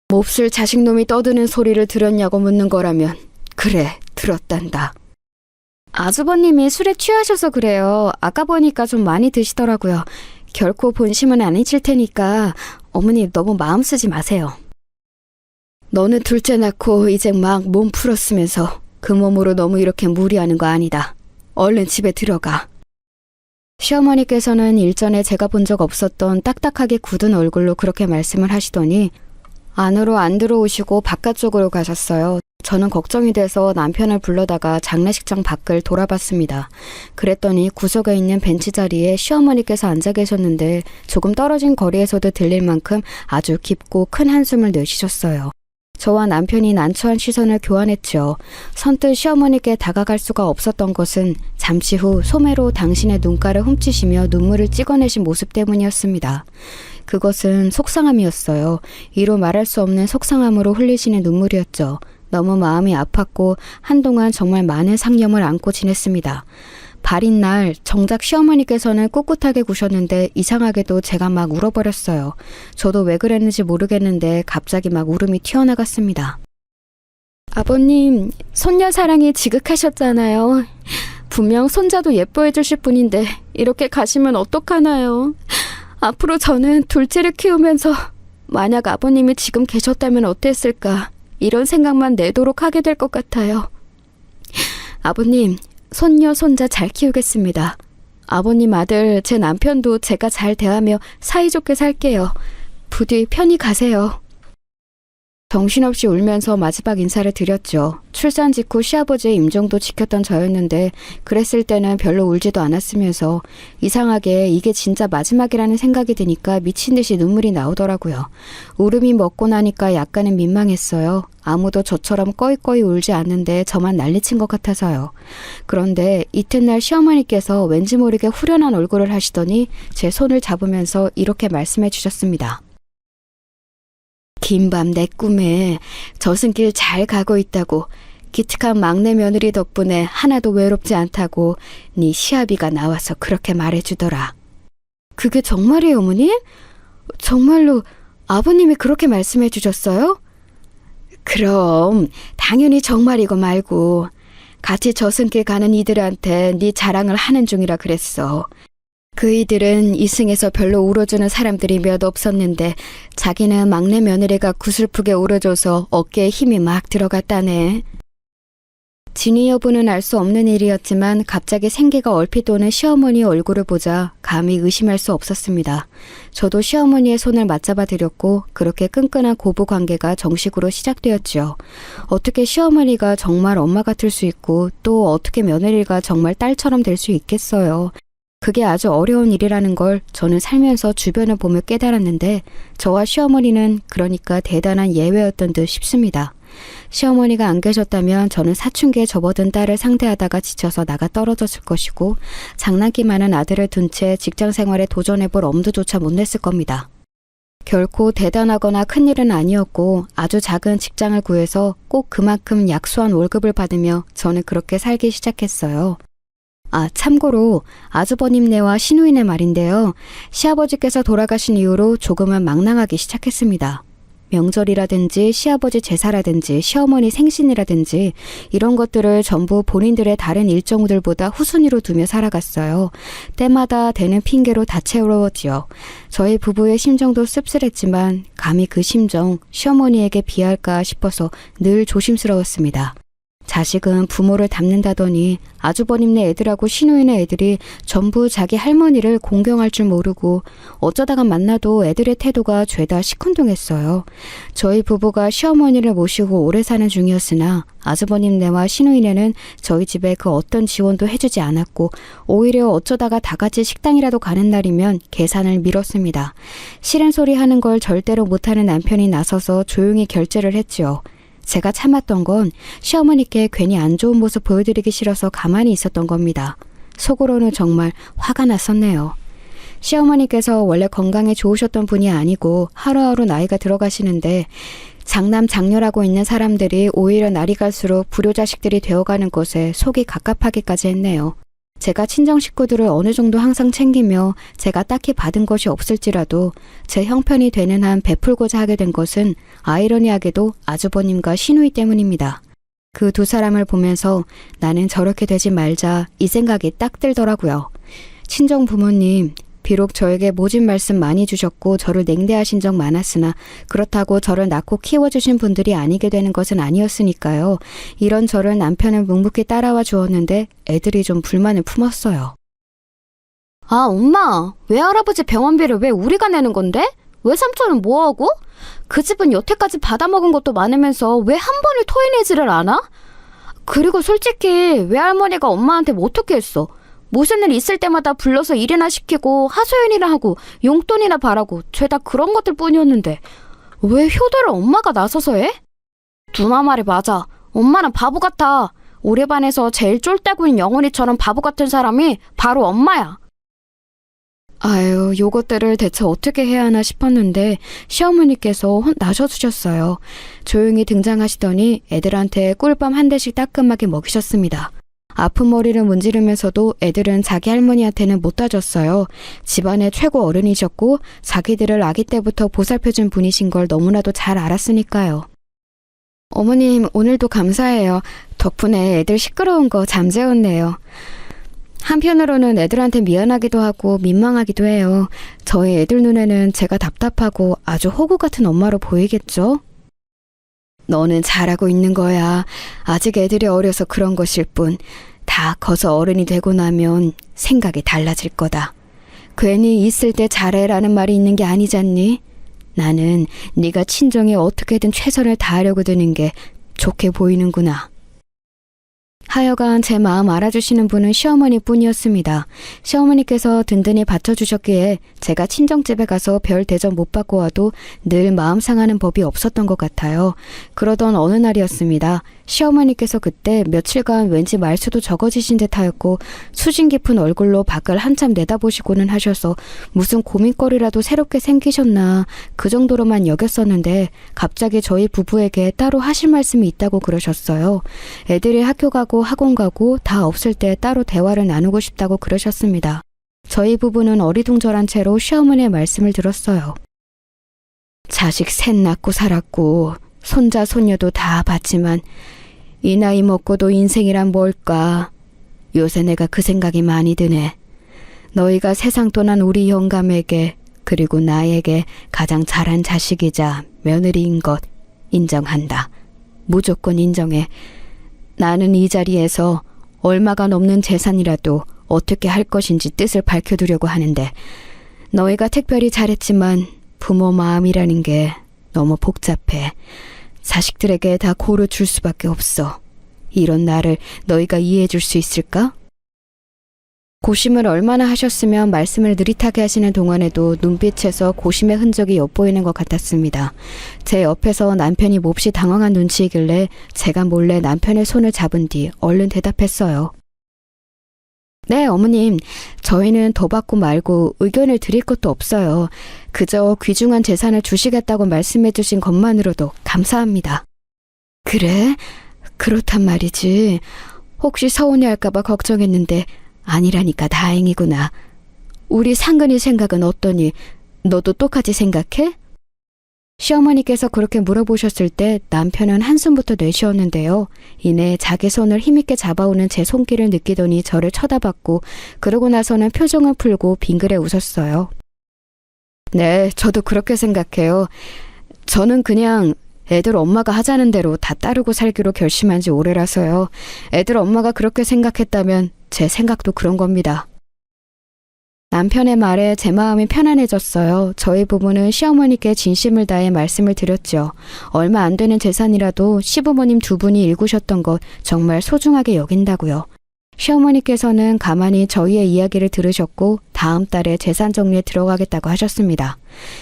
몹쓸 자식놈이 떠드는 소리를 들었냐고 묻는 거라면 그래, 들었단다. 아주버님이 술에 취하셔서 그래요. 아까 보니까 좀 많이 드시더라고요. 결코 본심은 아니실 테니까 어머니 너무 마음 쓰지 마세요. 너는 둘째 낳고 이제 막 몸 풀었으면서 그 몸으로 너무 이렇게 무리하는 거 아니다. 얼른 집에 들어가. 시어머니께서는 일전에 제가 본 적 없었던 딱딱하게 굳은 얼굴로 그렇게 말씀을 하시더니 안으로 안 들어오시고 바깥쪽으로 가셨어요. 저는 걱정이 돼서 남편을 불러다가 장례식장 밖을 돌아봤습니다. 그랬더니 구석에 있는 벤치 자리에 시어머니께서 앉아 계셨는데 조금 떨어진 거리에서도 들릴 만큼 아주 깊고 큰 한숨을 내쉬셨어요. 저와 남편이 난처한 시선을 교환했죠. 선뜻 시어머니께 다가갈 수가 없었던 것은 잠시 후 소매로 당신의 눈가를 훔치시며 눈물을 찍어내신 모습 때문이었습니다. 그것은 속상함이었어요. 이로 말할 수 없는 속상함으로 흘리시는 눈물이었죠. 너무 마음이 아팠고 한동안 정말 많은 상념을 안고 지냈습니다. 발인 날 정작 시어머니께서는 꿋꿋하게 구셨는데 이상하게도 제가 막 울어버렸어요. 저도 왜 그랬는지 모르겠는데 갑자기 막 울음이 튀어나갔습니다. 아버님, 손녀 사랑이 지극하셨잖아요. 분명 손자도 예뻐해 주실 분인데 이렇게 가시면 어떡하나요? 앞으로 저는 둘째를 키우면서 만약 아버님이 지금 계셨다면 어땠을까? 이런 생각만 내도록 하게 될 것 같아요. 아버님, 손녀, 손자 잘 키우겠습니다. 아버님 아들, 제 남편도 제가 잘 대하며 사이좋게 살게요. 부디 편히 가세요. 정신없이 울면서 마지막 인사를 드렸죠. 출산 직후 시아버지의 임종도 지켰던 저였는데 그랬을 때는 별로 울지도 않았으면서 이상하게 이게 진짜 마지막이라는 생각이 드니까 미친 듯이 눈물이 나오더라고요. 울음이 먹고 나니까 약간은 민망했어요. 아무도 저처럼 꺼이꺼이 울지 않는데 저만 난리친 것 같아서요. 그런데 이튿날 시어머니께서 왠지 모르게 후련한 얼굴을 하시더니 제 손을 잡으면서 이렇게 말씀해 주셨습니다. 긴 밤 내 꿈에 저승길 잘 가고 있다고 기특한 막내 며느리 덕분에 하나도 외롭지 않다고 네 시아비가 나와서 그렇게 말해주더라. 그게 정말이에요, 어머님? 정말로 아버님이 그렇게 말씀해 주셨어요? 그럼 당연히 정말이고 말고 같이 저승길 가는 이들한테 네 자랑을 하는 중이라 그랬어. 그 이들은 이승에서 별로 울어주는 사람들이 몇 없었는데 자기는 막내 며느리가 구슬프게 울어줘서 어깨에 힘이 막 들어갔다네. 진위 여부는 알 수 없는 일이었지만 갑자기 생기가 얼핏 도는 시어머니의 얼굴을 보자 감히 의심할 수 없었습니다. 저도 시어머니의 손을 맞잡아 드렸고 그렇게 끈끈한 고부 관계가 정식으로 시작되었죠. 어떻게 시어머니가 정말 엄마 같을 수 있고 또 어떻게 며느리가 정말 딸처럼 될 수 있겠어요. 그게 아주 어려운 일이라는 걸 저는 살면서 주변을 보며 깨달았는데 저와 시어머니는 그러니까 대단한 예외였던 듯 싶습니다. 시어머니가 안 계셨다면 저는 사춘기에 접어든 딸을 상대하다가 지쳐서 나가 떨어졌을 것이고 장난기 많은 아들을 둔 채 직장 생활에 도전해볼 엄두조차 못 냈을 겁니다. 결코 대단하거나 큰일은 아니었고 아주 작은 직장을 구해서 꼭 그만큼 약소한 월급을 받으며 저는 그렇게 살기 시작했어요. 참고로 아주버님네와 시누이네 말인데요. 시아버지께서 돌아가신 이후로 조금은 망랑하기 시작했습니다. 명절이라든지 시아버지 제사라든지 시어머니 생신이라든지 이런 것들을 전부 본인들의 다른 일정들보다 후순위로 두며 살아갔어요. 때마다 되는 핑계로 다 채워지요. 저희 부부의 심정도 씁쓸했지만 감히 그 심정 시어머니에게 비할까 싶어서 늘 조심스러웠습니다. 자식은 부모를 닮는다더니 아주버님네 애들하고 시누이네 애들이 전부 자기 할머니를 공경할 줄 모르고 어쩌다가 만나도 애들의 태도가 죄다 시큰둥했어요. 저희 부부가 시어머니를 모시고 오래 사는 중이었으나 아주버님네와 시누이네는 저희 집에 그 어떤 지원도 해주지 않았고 오히려 어쩌다가 다 같이 식당이라도 가는 날이면 계산을 미뤘습니다. 싫은 소리 하는 걸 절대로 못하는 남편이 나서서 조용히 결제를 했지요. 제가 참았던 건 시어머니께 괜히 안 좋은 모습 보여드리기 싫어서 가만히 있었던 겁니다. 속으로는 정말 화가 났었네요. 시어머니께서 원래 건강에 좋으셨던 분이 아니고 하루하루 나이가 들어가시는데 장남 장녀라고 있는 사람들이 오히려 날이 갈수록 불효자식들이 되어가는 것에 속이 갑갑하기까지 했네요. 제가 친정 식구들을 어느 정도 항상 챙기며 제가 딱히 받은 것이 없을지라도 제 형편이 되는 한 베풀고자 하게 된 것은 아이러니하게도 아주버님과 시누이 때문입니다. 그 두 사람을 보면서 나는 저렇게 되지 말자 이 생각이 딱 들더라고요. 친정 부모님, 비록 저에게 모진 말씀 많이 주셨고 저를 냉대하신 적 많았으나 그렇다고 저를 낳고 키워주신 분들이 아니게 되는 것은 아니었으니까요. 이런 저를 남편은 묵묵히 따라와 주었는데 애들이 좀 불만을 품었어요. 엄마, 외할아버지 병원비를 왜 우리가 내는 건데? 외삼촌은 뭐하고? 그 집은 여태까지 받아먹은 것도 많으면서 왜 한 번을 토해내지를 않아? 그리고 솔직히 외할머니가 엄마한테 뭐 어떻게 했어? 무슨 일 있을 때마다 불러서 일이나 시키고 하소연이나 하고 용돈이나 바라고 죄다 그런 것들 뿐이었는데 왜 효도를 엄마가 나서서 해? 누나 말이 맞아. 엄마는 바보 같아. 우리 반에서 제일 쫄대구인 영훈이처럼 바보 같은 사람이 바로 엄마야. 아유, 요것들을 대체 어떻게 해야 하나 싶었는데 시어머니께서 나셔주셨어요. 조용히 등장하시더니 애들한테 꿀밤 한 대씩 따끔하게 먹이셨습니다. 아픈 머리를 문지르면서도 애들은 자기 할머니한테는 못 따졌어요. 집안의 최고 어른이셨고 자기들을 아기 때부터 보살펴준 분이신 걸 너무나도 잘 알았으니까요. 어머님, 오늘도 감사해요. 덕분에 애들 시끄러운 거 잠재웠네요. 한편으로는 애들한테 미안하기도 하고 민망하기도 해요. 저희 애들 눈에는 제가 답답하고 아주 호구 같은 엄마로 보이겠죠? 너는 잘하고 있는 거야. 아직 애들이 어려서 그런 것일 뿐. 다 커서 어른이 되고 나면 생각이 달라질 거다. 괜히 있을 때 잘해라는 말이 있는 게 아니잖니? 나는 네가 친정에 어떻게든 최선을 다하려고 드는 게 좋게 보이는구나. 하여간 제 마음 알아주시는 분은 시어머니 뿐이었습니다. 시어머니께서 든든히 받쳐주셨기에 제가 친정집에 가서 별 대접 못 받고 와도 늘 마음 상하는 법이 없었던 것 같아요. 그러던 어느 날이었습니다. 시어머니께서 그때 며칠간 왠지 말수도 적어지신 듯하였고 수진 깊은 얼굴로 밖을 한참 내다보시고는 하셔서 무슨 고민거리라도 새롭게 생기셨나 그 정도로만 여겼었는데 갑자기 저희 부부에게 따로 하실 말씀이 있다고 그러셨어요. 애들이 학교 가고 학원 가고 다 없을 때 따로 대화를 나누고 싶다고 그러셨습니다. 저희 부부는 어리둥절한 채로 시어머니의 말씀을 들었어요. 자식 셋 낳고 살았고 손자 손녀도 다 봤지만 이 나이 먹고도 인생이란 뭘까? 요새 내가 그 생각이 많이 드네. 너희가 세상 떠난 우리 영감에게 그리고 나에게 가장 잘한 자식이자 며느리인 것 인정한다. 무조건 인정해. 나는 이 자리에서 얼마가 넘는 재산이라도 어떻게 할 것인지 뜻을 밝혀두려고 하는데 너희가 특별히 잘했지만 부모 마음이라는 게 너무 복잡해. 자식들에게 다 고루 줄 수밖에 없어. 이런 나를 너희가 이해해 줄 수 있을까? 고심을 얼마나 하셨으면 말씀을 느릿하게 하시는 동안에도 눈빛에서 고심의 흔적이 엿보이는 것 같았습니다. 제 옆에서 남편이 몹시 당황한 눈치이길래 제가 몰래 남편의 손을 잡은 뒤 얼른 대답했어요. 네, 어머님. 저희는 더 받고 말고 의견을 드릴 것도 없어요. 그저 귀중한 재산을 주시겠다고 말씀해 주신 것만으로도 감사합니다. 그래? 그렇단 말이지. 혹시 서운해할까봐 걱정했는데 아니라니까 다행이구나. 우리 상근이 생각은 어떠니? 너도 똑같이 생각해? 시어머니께서 그렇게 물어보셨을 때 남편은 한숨부터 내쉬었는데요. 이내 자기 손을 힘있게 잡아오는 제 손길을 느끼더니 저를 쳐다봤고 그러고 나서는 표정을 풀고 빙그레 웃었어요. 네, 저도 그렇게 생각해요. 저는 그냥 애들 엄마가 하자는 대로 다 따르고 살기로 결심한 지 오래라서요. 애들 엄마가 그렇게 생각했다면 제 생각도 그런 겁니다. 남편의 말에 제 마음이 편안해졌어요. 저희 부부는 시어머니께 진심을 다해 말씀을 드렸죠. 얼마 안 되는 재산이라도 시부모님 두 분이 일구셨던 것 정말 소중하게 여긴다고요. 시어머니께서는 가만히 저희의 이야기를 들으셨고 다음 달에 재산 정리에 들어가겠다고 하셨습니다.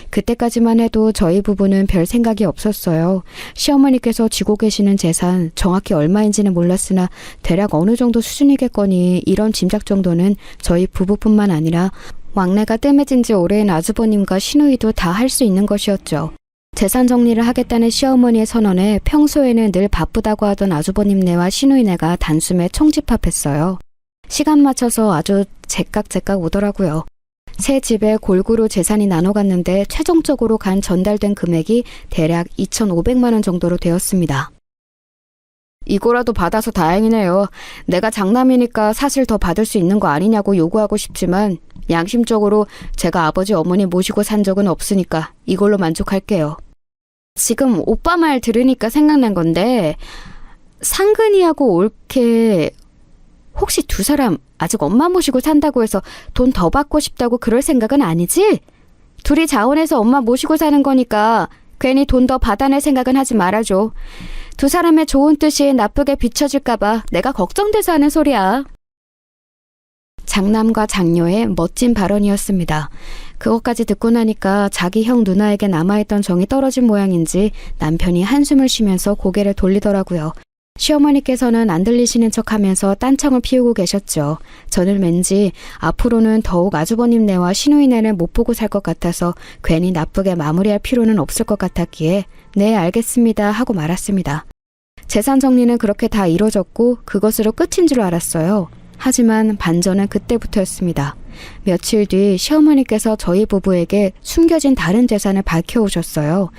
그때까지만 해도 저희 부부는 별 생각이 없었어요. 시어머니께서 쥐고 계시는 재산 정확히 얼마인지는 몰랐으나 대략 어느 정도 수준이겠거니 이런 짐작 정도는 저희 부부뿐만 아니라 왕래가 뜸해진 지 오래인 아주버님과 시누이도 다 할 수 있는 것이었죠. 재산 정리를 하겠다는 시어머니의 선언에 평소에는 늘 바쁘다고 하던 아주버님네와 시누이네가 단숨에 총집합했어요. 시간 맞춰서 아주 제깍제깍 오더라고요. 새 집에 골고루 재산이 나눠갔는데 최종적으로 간 전달된 금액이 대략 2,500만 원 정도로 되었습니다. 이거라도 받아서 다행이네요. 내가 장남이니까 사실 더 받을 수 있는 거 아니냐고 요구하고 싶지만 양심적으로 제가 아버지 어머니 모시고 산 적은 없으니까 이걸로 만족할게요. 지금 오빠 말 들으니까 생각난 건데 상근이하고 올케 혹시 두 사람 아직 엄마 모시고 산다고 해서 돈 더 받고 싶다고 그럴 생각은 아니지? 둘이 자원해서 엄마 모시고 사는 거니까 괜히 돈 더 받아낼 생각은 하지 말아줘. 두 사람의 좋은 뜻이 나쁘게 비춰질까봐 내가 걱정돼서 하는 소리야. 장남과 장녀의 멋진 발언이었습니다. 그것까지 듣고 나니까 자기 형 누나에게 남아있던 정이 떨어진 모양인지 남편이 한숨을 쉬면서 고개를 돌리더라고요. 시어머니께서는 안 들리시는 척하면서 딴청을 피우고 계셨죠. 저는 왠지 앞으로는 더욱 아주버님네와 시누이네를 못 보고 살 것 같아서 괜히 나쁘게 마무리할 필요는 없을 것 같았기에 네, 알겠습니다 하고 말았습니다. 재산 정리는 그렇게 다 이뤄졌고 그것으로 끝인 줄 알았어요. 하지만 반전은 그때부터였습니다. 며칠 뒤 시어머니께서 저희 부부에게 숨겨진 다른 재산을 밝혀오셨어요.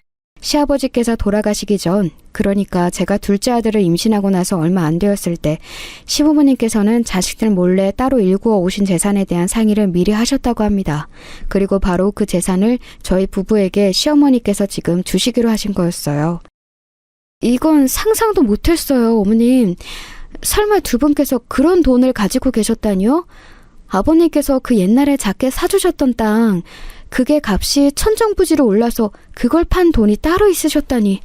시아버지께서 돌아가시기 전, 그러니까 제가 둘째 아들을 임신하고 나서 얼마 안 되었을 때 시부모님께서는 자식들 몰래 따로 일구어 오신 재산에 대한 상의를 미리 하셨다고 합니다. 그리고 바로 그 재산을 저희 부부에게 시어머니께서 지금 주시기로 하신 거였어요. 이건 상상도 못했어요, 어머님. 설마 두 분께서 그런 돈을 가지고 계셨다니요? 아버님께서 그 옛날에 작게 사주셨던 땅, 그게 값이 천정부지로 올라서 그걸 판 돈이 따로 있으셨다니.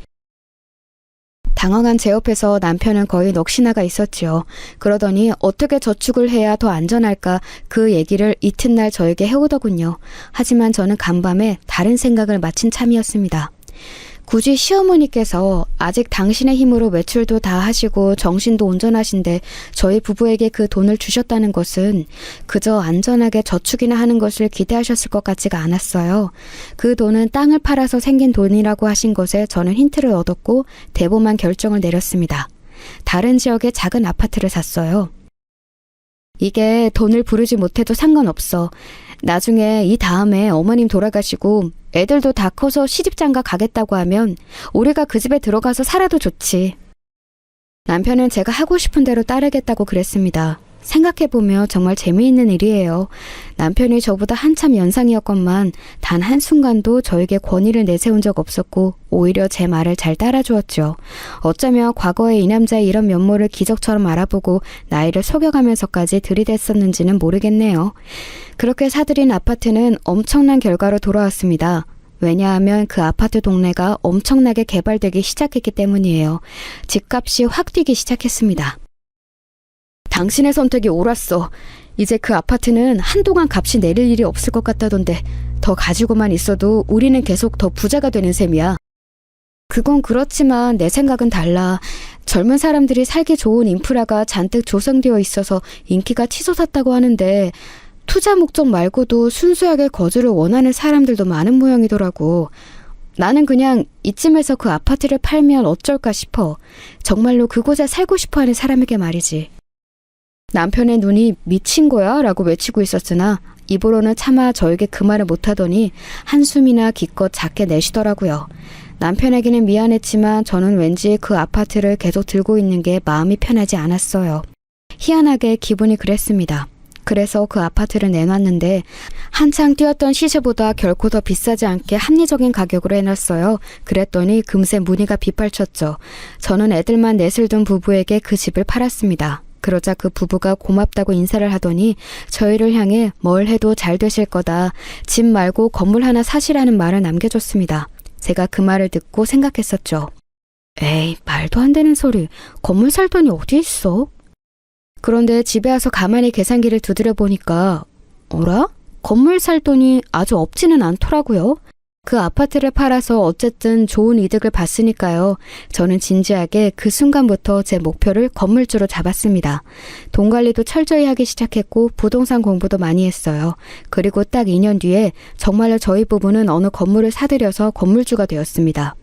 당황한 제 옆에서 남편은 거의 넋이나가 있었지요. 그러더니 어떻게 저축을 해야 더 안전할까 그 얘기를 이튿날 저에게 해오더군요. 하지만 저는 간밤에 다른 생각을 마친 참이었습니다. 굳이 시어머니께서 아직 당신의 힘으로 외출도 다 하시고 정신도 온전하신데 저희 부부에게 그 돈을 주셨다는 것은 그저 안전하게 저축이나 하는 것을 기대하셨을 것 같지가 않았어요. 그 돈은 땅을 팔아서 생긴 돈이라고 하신 것에 저는 힌트를 얻었고 대범한 결정을 내렸습니다. 다른 지역에 작은 아파트를 샀어요. 이게 돈을 부르지 못해도 상관없어. 나중에 이 다음에 어머님 돌아가시고 애들도 다 커서 시집장가 가겠다고 하면 우리가 그 집에 들어가서 살아도 좋지. 남편은 제가 하고 싶은 대로 따르겠다고 그랬습니다. 생각해보면 정말 재미있는 일이에요. 남편이 저보다 한참 연상이었건만 단 한순간도 저에게 권위를 내세운 적 없었고 오히려 제 말을 잘 따라주었죠. 어쩌면 과거에 이 남자의 이런 면모를 기적처럼 알아보고 나이를 속여가면서까지 들이댔었는지는 모르겠네요. 그렇게 사들인 아파트는 엄청난 결과로 돌아왔습니다. 왜냐하면 그 아파트 동네가 엄청나게 개발되기 시작했기 때문이에요. 집값이 확 뛰기 시작했습니다. 당신의 선택이 옳았어. 이제 그 아파트는 한동안 값이 내릴 일이 없을 것 같다던데 더 가지고만 있어도 우리는 계속 더 부자가 되는 셈이야. 그건 그렇지만 내 생각은 달라. 젊은 사람들이 살기 좋은 인프라가 잔뜩 조성되어 있어서 인기가 치솟았다고 하는데 투자 목적 말고도 순수하게 거주를 원하는 사람들도 많은 모양이더라고. 나는 그냥 이쯤에서 그 아파트를 팔면 어쩔까 싶어. 정말로 그곳에 살고 싶어하는 사람에게 말이지. 남편의 눈이 미친 거야? 라고 외치고 있었으나 입으로는 차마 저에게 그 말을 못하더니 한숨이나 기껏 작게 내쉬더라고요. 남편에게는 미안했지만 저는 왠지 그 아파트를 계속 들고 있는 게 마음이 편하지 않았어요. 희한하게 기분이 그랬습니다. 그래서 그 아파트를 내놨는데 한창 뛰었던 시세보다 결코 더 비싸지 않게 합리적인 가격으로 해놨어요. 그랬더니 금세 문의가 빗발쳤죠. 저는 애들만 넷을 둔 부부에게 그 집을 팔았습니다. 그러자 그 부부가 고맙다고 인사를 하더니 저희를 향해 뭘 해도 잘 되실 거다. 집 말고 건물 하나 사시라는 말을 남겨줬습니다. 제가 그 말을 듣고 생각했었죠. 에이, 말도 안 되는 소리. 건물 살 돈이 어디 있어? 그런데 집에 와서 가만히 계산기를 두드려 보니까 어라? 건물 살 돈이 아주 없지는 않더라고요. 그 아파트를 팔아서 어쨌든 좋은 이득을 봤으니까요. 저는 진지하게 그 순간부터 제 목표를 건물주로 잡았습니다. 돈 관리도 철저히 하기 시작했고 부동산 공부도 많이 했어요. 그리고 딱 2년 뒤에 정말로 저희 부부는 어느 건물을 사들여서 건물주가 되었습니다.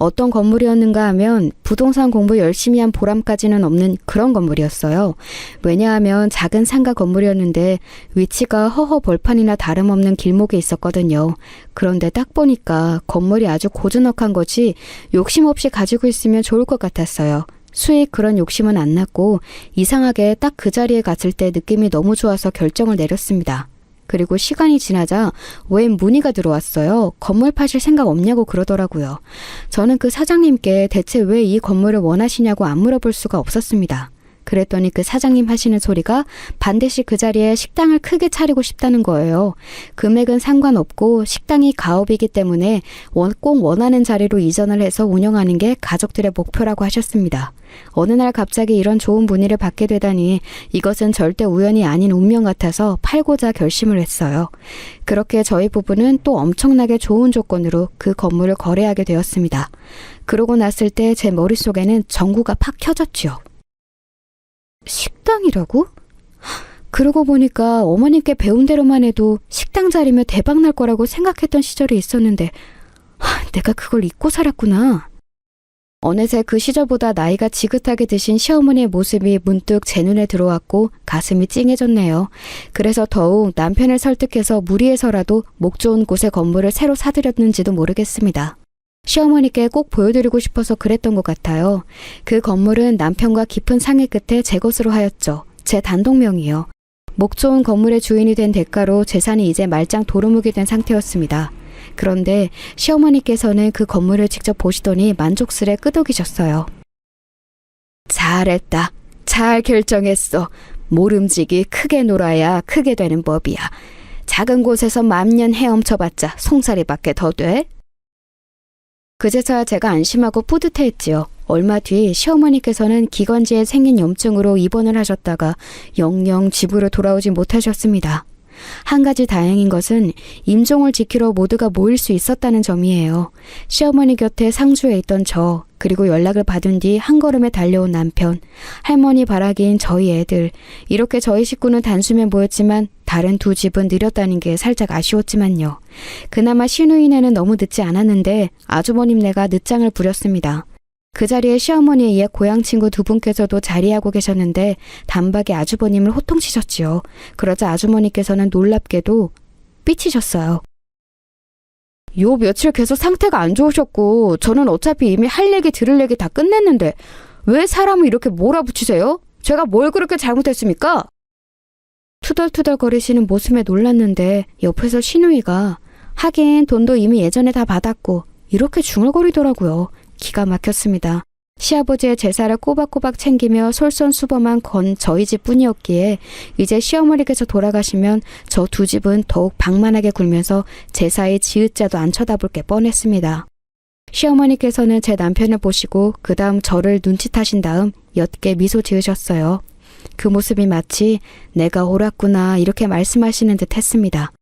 어떤 건물이었는가 하면 부동산 공부 열심히 한 보람까지는 없는 그런 건물이었어요. 왜냐하면 작은 상가 건물이었는데 위치가 허허 벌판이나 다름없는 길목에 있었거든요. 그런데 딱 보니까 건물이 아주 고즈넉한 거지 욕심 없이 가지고 있으면 좋을 것 같았어요. 수익 그런 욕심은 안 났고 이상하게 딱 그 자리에 갔을 때 느낌이 너무 좋아서 결정을 내렸습니다. 그리고 시간이 지나자 웬 문의가 들어왔어요. 건물 파실 생각 없냐고 그러더라고요. 저는 그 사장님께 대체 왜 이 건물을 원하시냐고 안 물어볼 수가 없었습니다. 그랬더니 그 사장님 하시는 소리가 반드시 그 자리에 식당을 크게 차리고 싶다는 거예요. 금액은 상관없고 식당이 가업이기 때문에 꼭 원하는 자리로 이전을 해서 운영하는 게 가족들의 목표라고 하셨습니다. 어느 날 갑자기 이런 좋은 문의를 받게 되다니 이것은 절대 우연이 아닌 운명 같아서 팔고자 결심을 했어요. 그렇게 저희 부부는 또 엄청나게 좋은 조건으로 그 건물을 거래하게 되었습니다. 그러고 났을 때 제 머릿속에는 전구가 팍 켜졌죠. 식당이라고? 그러고 보니까 어머님께 배운 대로만 해도 식당 자리면 대박 날 거라고 생각했던 시절이 있었는데 내가 그걸 잊고 살았구나. 어느새 그 시절보다 나이가 지긋하게 드신 시어머니의 모습이 문득 제 눈에 들어왔고 가슴이 찡해졌네요. 그래서 더욱 남편을 설득해서 무리해서라도 목 좋은 곳에 건물을 새로 사들였는지도 모르겠습니다. 시어머니께 꼭 보여드리고 싶어서 그랬던 것 같아요. 그 건물은 남편과 깊은 상의 끝에 제 것으로 하였죠. 제 단독명이요. 목 좋은 건물의 주인이 된 대가로 재산이 이제 말짱 도루묵이 된 상태였습니다. 그런데 시어머니께서는 그 건물을 직접 보시더니 만족스레 끄덕이셨어요. 잘했다. 잘 결정했어. 모름지기 크게 놀아야 크게 되는 법이야. 작은 곳에서 만년 헤엄쳐봤자 송사리밖에 더 돼? 그제서야 제가 안심하고 뿌듯해했지요. 얼마 뒤 시어머니께서는 기관지에 생긴 염증으로 입원을 하셨다가 영영 집으로 돌아오지 못하셨습니다. 한 가지 다행인 것은 임종을 지키러 모두가 모일 수 있었다는 점이에요. 시어머니 곁에 상주에 있던 저, 그리고 연락을 받은 뒤 한 걸음에 달려온 남편, 할머니 바라기인 저희 애들, 이렇게 저희 식구는 단숨에 모였지만 다른 두 집은 느렸다는 게 살짝 아쉬웠지만요. 그나마 시누이네는 너무 늦지 않았는데 아주버님네가 늦장을 부렸습니다. 그 자리에 시어머니의 옛 고향 친구 두 분께서도 자리하고 계셨는데 단박에 아주버님을 호통치셨지요. 그러자 아주머니께서는 놀랍게도 삐치셨어요. 요 며칠 계속 상태가 안 좋으셨고 저는 어차피 이미 할 얘기 들을 얘기 다 끝냈는데 왜 사람을 이렇게 몰아붙이세요? 제가 뭘 그렇게 잘못했습니까? 투덜투덜거리시는 모습에 놀랐는데 옆에서 시누이가 하긴 돈도 이미 예전에 다 받았고 이렇게 중얼거리더라고요. 기가 막혔습니다. 시아버지의 제사를 꼬박꼬박 챙기며 솔선수범한 건 저희 집뿐이었기에 이제 시어머니께서 돌아가시면 저 두 집은 더욱 방만하게 굴면서 제사의 지읒자도 안 쳐다볼 게 뻔했습니다. 시어머니께서는 제 남편을 보시고 그 다음 저를 눈치타신 다음 옅게 미소 지으셨어요. 그 모습이 마치 내가 옳았구나 이렇게 말씀하시는 듯 했습니다.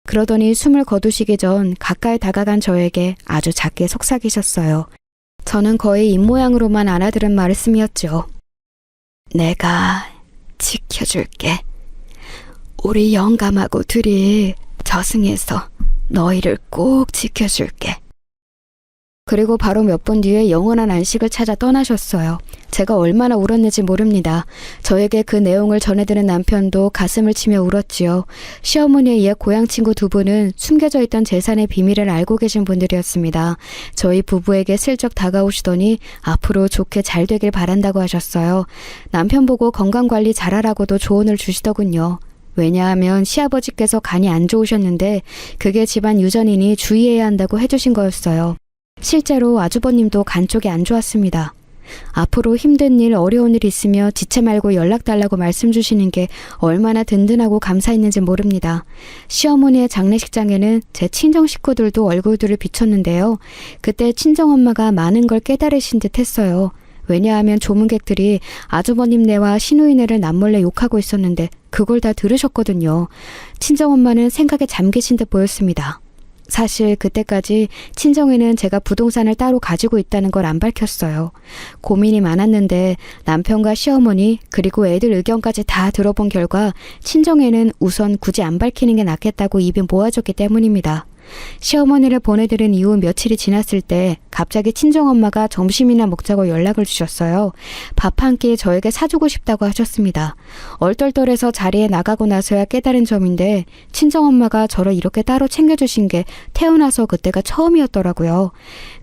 그러더니 숨을 거두시기 전 가까이 다가간 저에게 아주 작게 속삭이셨어요. 저는 거의 입모양으로만 알아들은 말씀이었죠. 내가 지켜줄게. 우리 영감하고 둘이 저승에서 너희를 꼭 지켜줄게. 그리고 바로 몇 분 뒤에 영원한 안식을 찾아 떠나셨어요. 제가 얼마나 울었는지 모릅니다. 저에게 그 내용을 전해드는 남편도 가슴을 치며 울었지요. 시어머니의 옛 고향 친구 두 분은 숨겨져 있던 재산의 비밀을 알고 계신 분들이었습니다. 저희 부부에게 슬쩍 다가오시더니 앞으로 좋게 잘 되길 바란다고 하셨어요. 남편 보고 건강관리 잘하라고도 조언을 주시더군요. 왜냐하면 시아버지께서 간이 안 좋으셨는데 그게 집안 유전이니 주의해야 한다고 해주신 거였어요. 실제로 아주버님도 간 쪽이 안 좋았습니다. 앞으로 힘든 일, 어려운 일 있으며 지체 말고 연락 달라고 말씀 주시는 게 얼마나 든든하고 감사했는지 모릅니다. 시어머니의 장례식장에는 제 친정 식구들도 얼굴들을 비췄는데요. 그때 친정엄마가 많은 걸 깨달으신 듯 했어요. 왜냐하면 조문객들이 아주버님네와 시누이네를 남몰래 욕하고 있었는데 그걸 다 들으셨거든요. 친정엄마는 생각에 잠기신 듯 보였습니다. 사실 그때까지 친정에는 제가 부동산을 따로 가지고 있다는 걸 안 밝혔어요. 고민이 많았는데 남편과 시어머니 그리고 애들 의견까지 다 들어본 결과 친정에는 우선 굳이 안 밝히는 게 낫겠다고 입이 모아졌기 때문입니다. 시어머니를 보내드린 이후 며칠이 지났을 때 갑자기 친정엄마가 점심이나 먹자고 연락을 주셨어요. 밥 한 끼 저에게 사주고 싶다고 하셨습니다. 얼떨떨해서 자리에 나가고 나서야 깨달은 점인데 친정엄마가 저를 이렇게 따로 챙겨주신 게 태어나서 그때가 처음이었더라고요.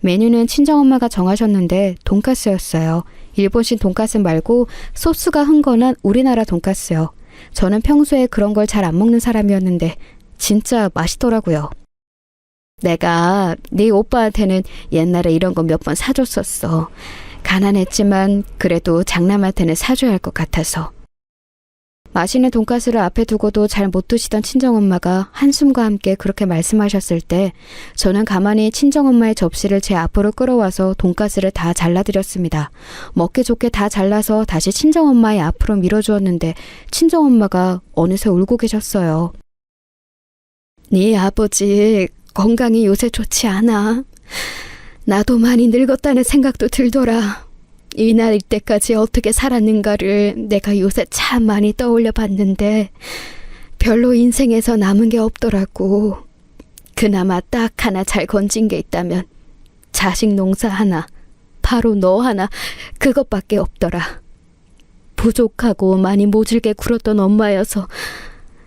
메뉴는 친정엄마가 정하셨는데 돈가스였어요. 일본식 돈가스 말고 소스가 흥건한 우리나라 돈가스요. 저는 평소에 그런 걸 잘 안 먹는 사람이었는데 진짜 맛있더라고요. 내가 네 오빠한테는 옛날에 이런 거 몇 번 사줬었어. 가난했지만 그래도 장남한테는 사줘야 할 것 같아서. 맛있는 돈가스를 앞에 두고도 잘 못 드시던 친정엄마가 한숨과 함께 그렇게 말씀하셨을 때 저는 가만히 친정엄마의 접시를 제 앞으로 끌어와서 돈가스를 다 잘라드렸습니다. 먹기 좋게 다 잘라서 다시 친정엄마의 앞으로 밀어주었는데 친정엄마가 어느새 울고 계셨어요. 네 아버지 건강이 요새 좋지 않아. 나도 많이 늙었다는 생각도 들더라. 이 나이 때까지 어떻게 살았는가를 내가 요새 참 많이 떠올려 봤는데 별로 인생에서 남은 게 없더라고. 그나마 딱 하나 잘 건진 게 있다면 자식 농사 하나, 바로 너 하나, 그것밖에 없더라. 부족하고 많이 모질게 굴었던 엄마여서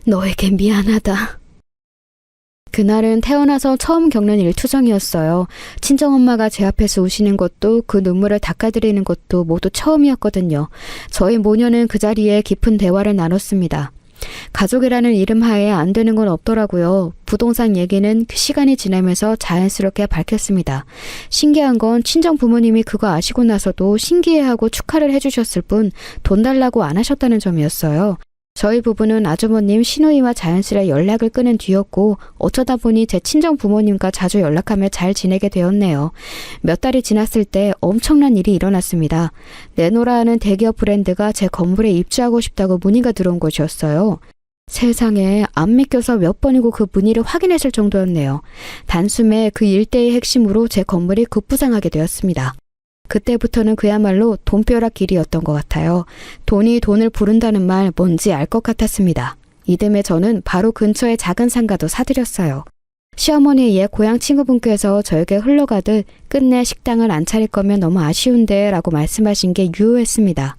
너에게 미안하다. 그날은 태어나서 처음 겪는 일투정이었어요. 친정엄마가 제 앞에서 우시는 것도 그 눈물을 닦아드리는 것도 모두 처음이었거든요. 저희 모녀는 그 자리에 깊은 대화를 나눴습니다. 가족이라는 이름 하에 안 되는 건 없더라고요. 부동산 얘기는 시간이 지나면서 자연스럽게 밝혔습니다. 신기한 건 친정 부모님이 그거 아시고 나서도 신기해하고 축하를 해주셨을 뿐 돈 달라고 안 하셨다는 점이었어요. 저희 부부는 아주버님 시누이와 자연스레 연락을 끊은 뒤였고 어쩌다 보니 제 친정 부모님과 자주 연락하며 잘 지내게 되었네요. 몇 달이 지났을 때 엄청난 일이 일어났습니다. 네노라는 대기업 브랜드가 제 건물에 입주하고 싶다고 문의가 들어온 것이었어요. 세상에 안 믿겨서 몇 번이고 그 문의를 확인했을 정도였네요. 단숨에 그 일대의 핵심으로 제 건물이 급부상하게 되었습니다. 그때부터는 그야말로 돈벼락 길이었던 것 같아요. 돈이 돈을 부른다는 말 뭔지 알 것 같았습니다. 이듬해 저는 바로 근처에 작은 상가도 사들였어요. 시어머니의 옛 고향 친구분께서 저에게 흘러가듯 끝내 식당을 안 차릴 거면 너무 아쉬운데 라고 말씀하신 게 유효했습니다.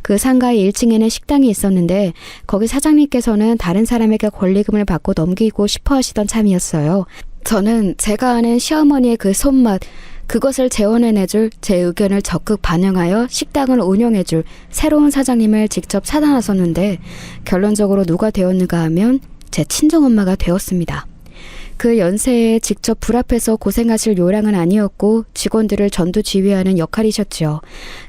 그 상가의 1층에는 식당이 있었는데 거기 사장님께서는 다른 사람에게 권리금을 받고 넘기고 싶어 하시던 참이었어요. 저는 제가 아는 시어머니의 그 손맛, 그것을 재원해내줄 제 의견을 적극 반영하여 식당을 운영해줄 새로운 사장님을 직접 찾아 나섰는데 결론적으로 누가 되었는가 하면 제 친정엄마가 되었습니다. 그 연세에 직접 불 앞에서 고생하실 요량은 아니었고 직원들을 전두지휘하는 역할이셨지요.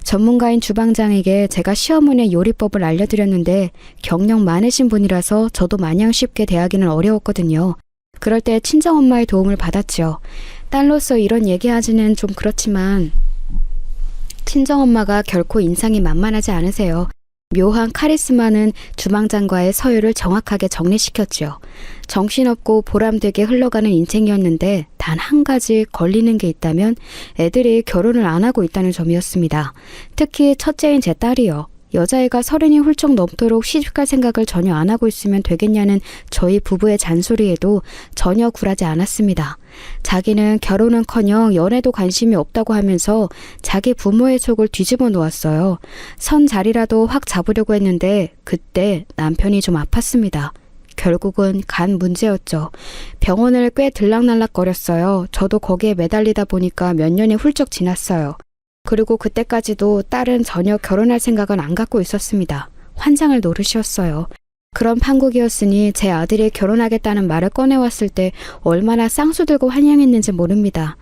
전문가인 주방장에게 제가 시어머니의 요리법을 알려드렸는데 경력 많으신 분이라서 저도 마냥 쉽게 대하기는 어려웠거든요. 그럴 때 친정엄마의 도움을 받았지요. 딸로서 이런 얘기하지는 좀 그렇지만 친정엄마가 결코 인상이 만만하지 않으세요. 묘한 카리스마는 주방장과의 서열을 정확하게 정리시켰죠. 정신없고 보람되게 흘러가는 인생이었는데 단 한 가지 걸리는 게 있다면 애들이 결혼을 안 하고 있다는 점이었습니다. 특히 첫째인 제 딸이요. 여자애가 30이 훌쩍 넘도록 시집갈 생각을 전혀 안 하고 있으면 되겠냐는 저희 부부의 잔소리에도 전혀 굴하지 않았습니다. 자기는 결혼은커녕 연애도 관심이 없다고 하면서 자기 부모의 속을 뒤집어 놓았어요. 선 자리라도 확 잡으려고 했는데 그때 남편이 좀 아팠습니다. 결국은 간 문제였죠. 병원을 꽤 들락날락거렸어요. 저도 거기에 매달리다 보니까 몇 년이 훌쩍 지났어요. 그리고 그때까지도 딸은 전혀 결혼할 생각은 안 갖고 있었습니다. 환장을 노릇이었어요. 그런 판국이었으니 제 아들이 결혼하겠다는 말을 꺼내왔을 때 얼마나 쌍수들고 환영했는지 모릅니다.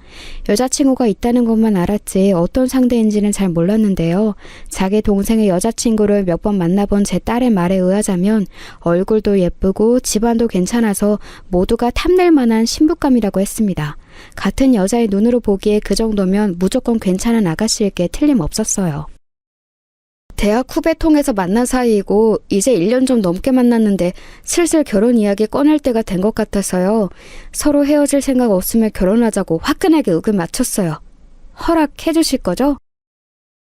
여자친구가 있다는 것만 알았지 어떤 상대인지는 잘 몰랐는데요. 자기 동생의 여자친구를 몇 번 만나본 제 딸의 말에 의하자면 얼굴도 예쁘고 집안도 괜찮아서 모두가 탐낼 만한 신부감이라고 했습니다. 같은 여자의 눈으로 보기에 그 정도면 무조건 괜찮은 아가씨일 게 틀림없었어요. 대학 후배 통해서 만난 사이이고 이제 1년 좀 넘게 만났는데 슬슬 결혼 이야기 꺼낼 때가 된 것 같아서요. 서로 헤어질 생각 없으면 결혼하자고 화끈하게 의견 맞췄어요. 허락해 주실 거죠?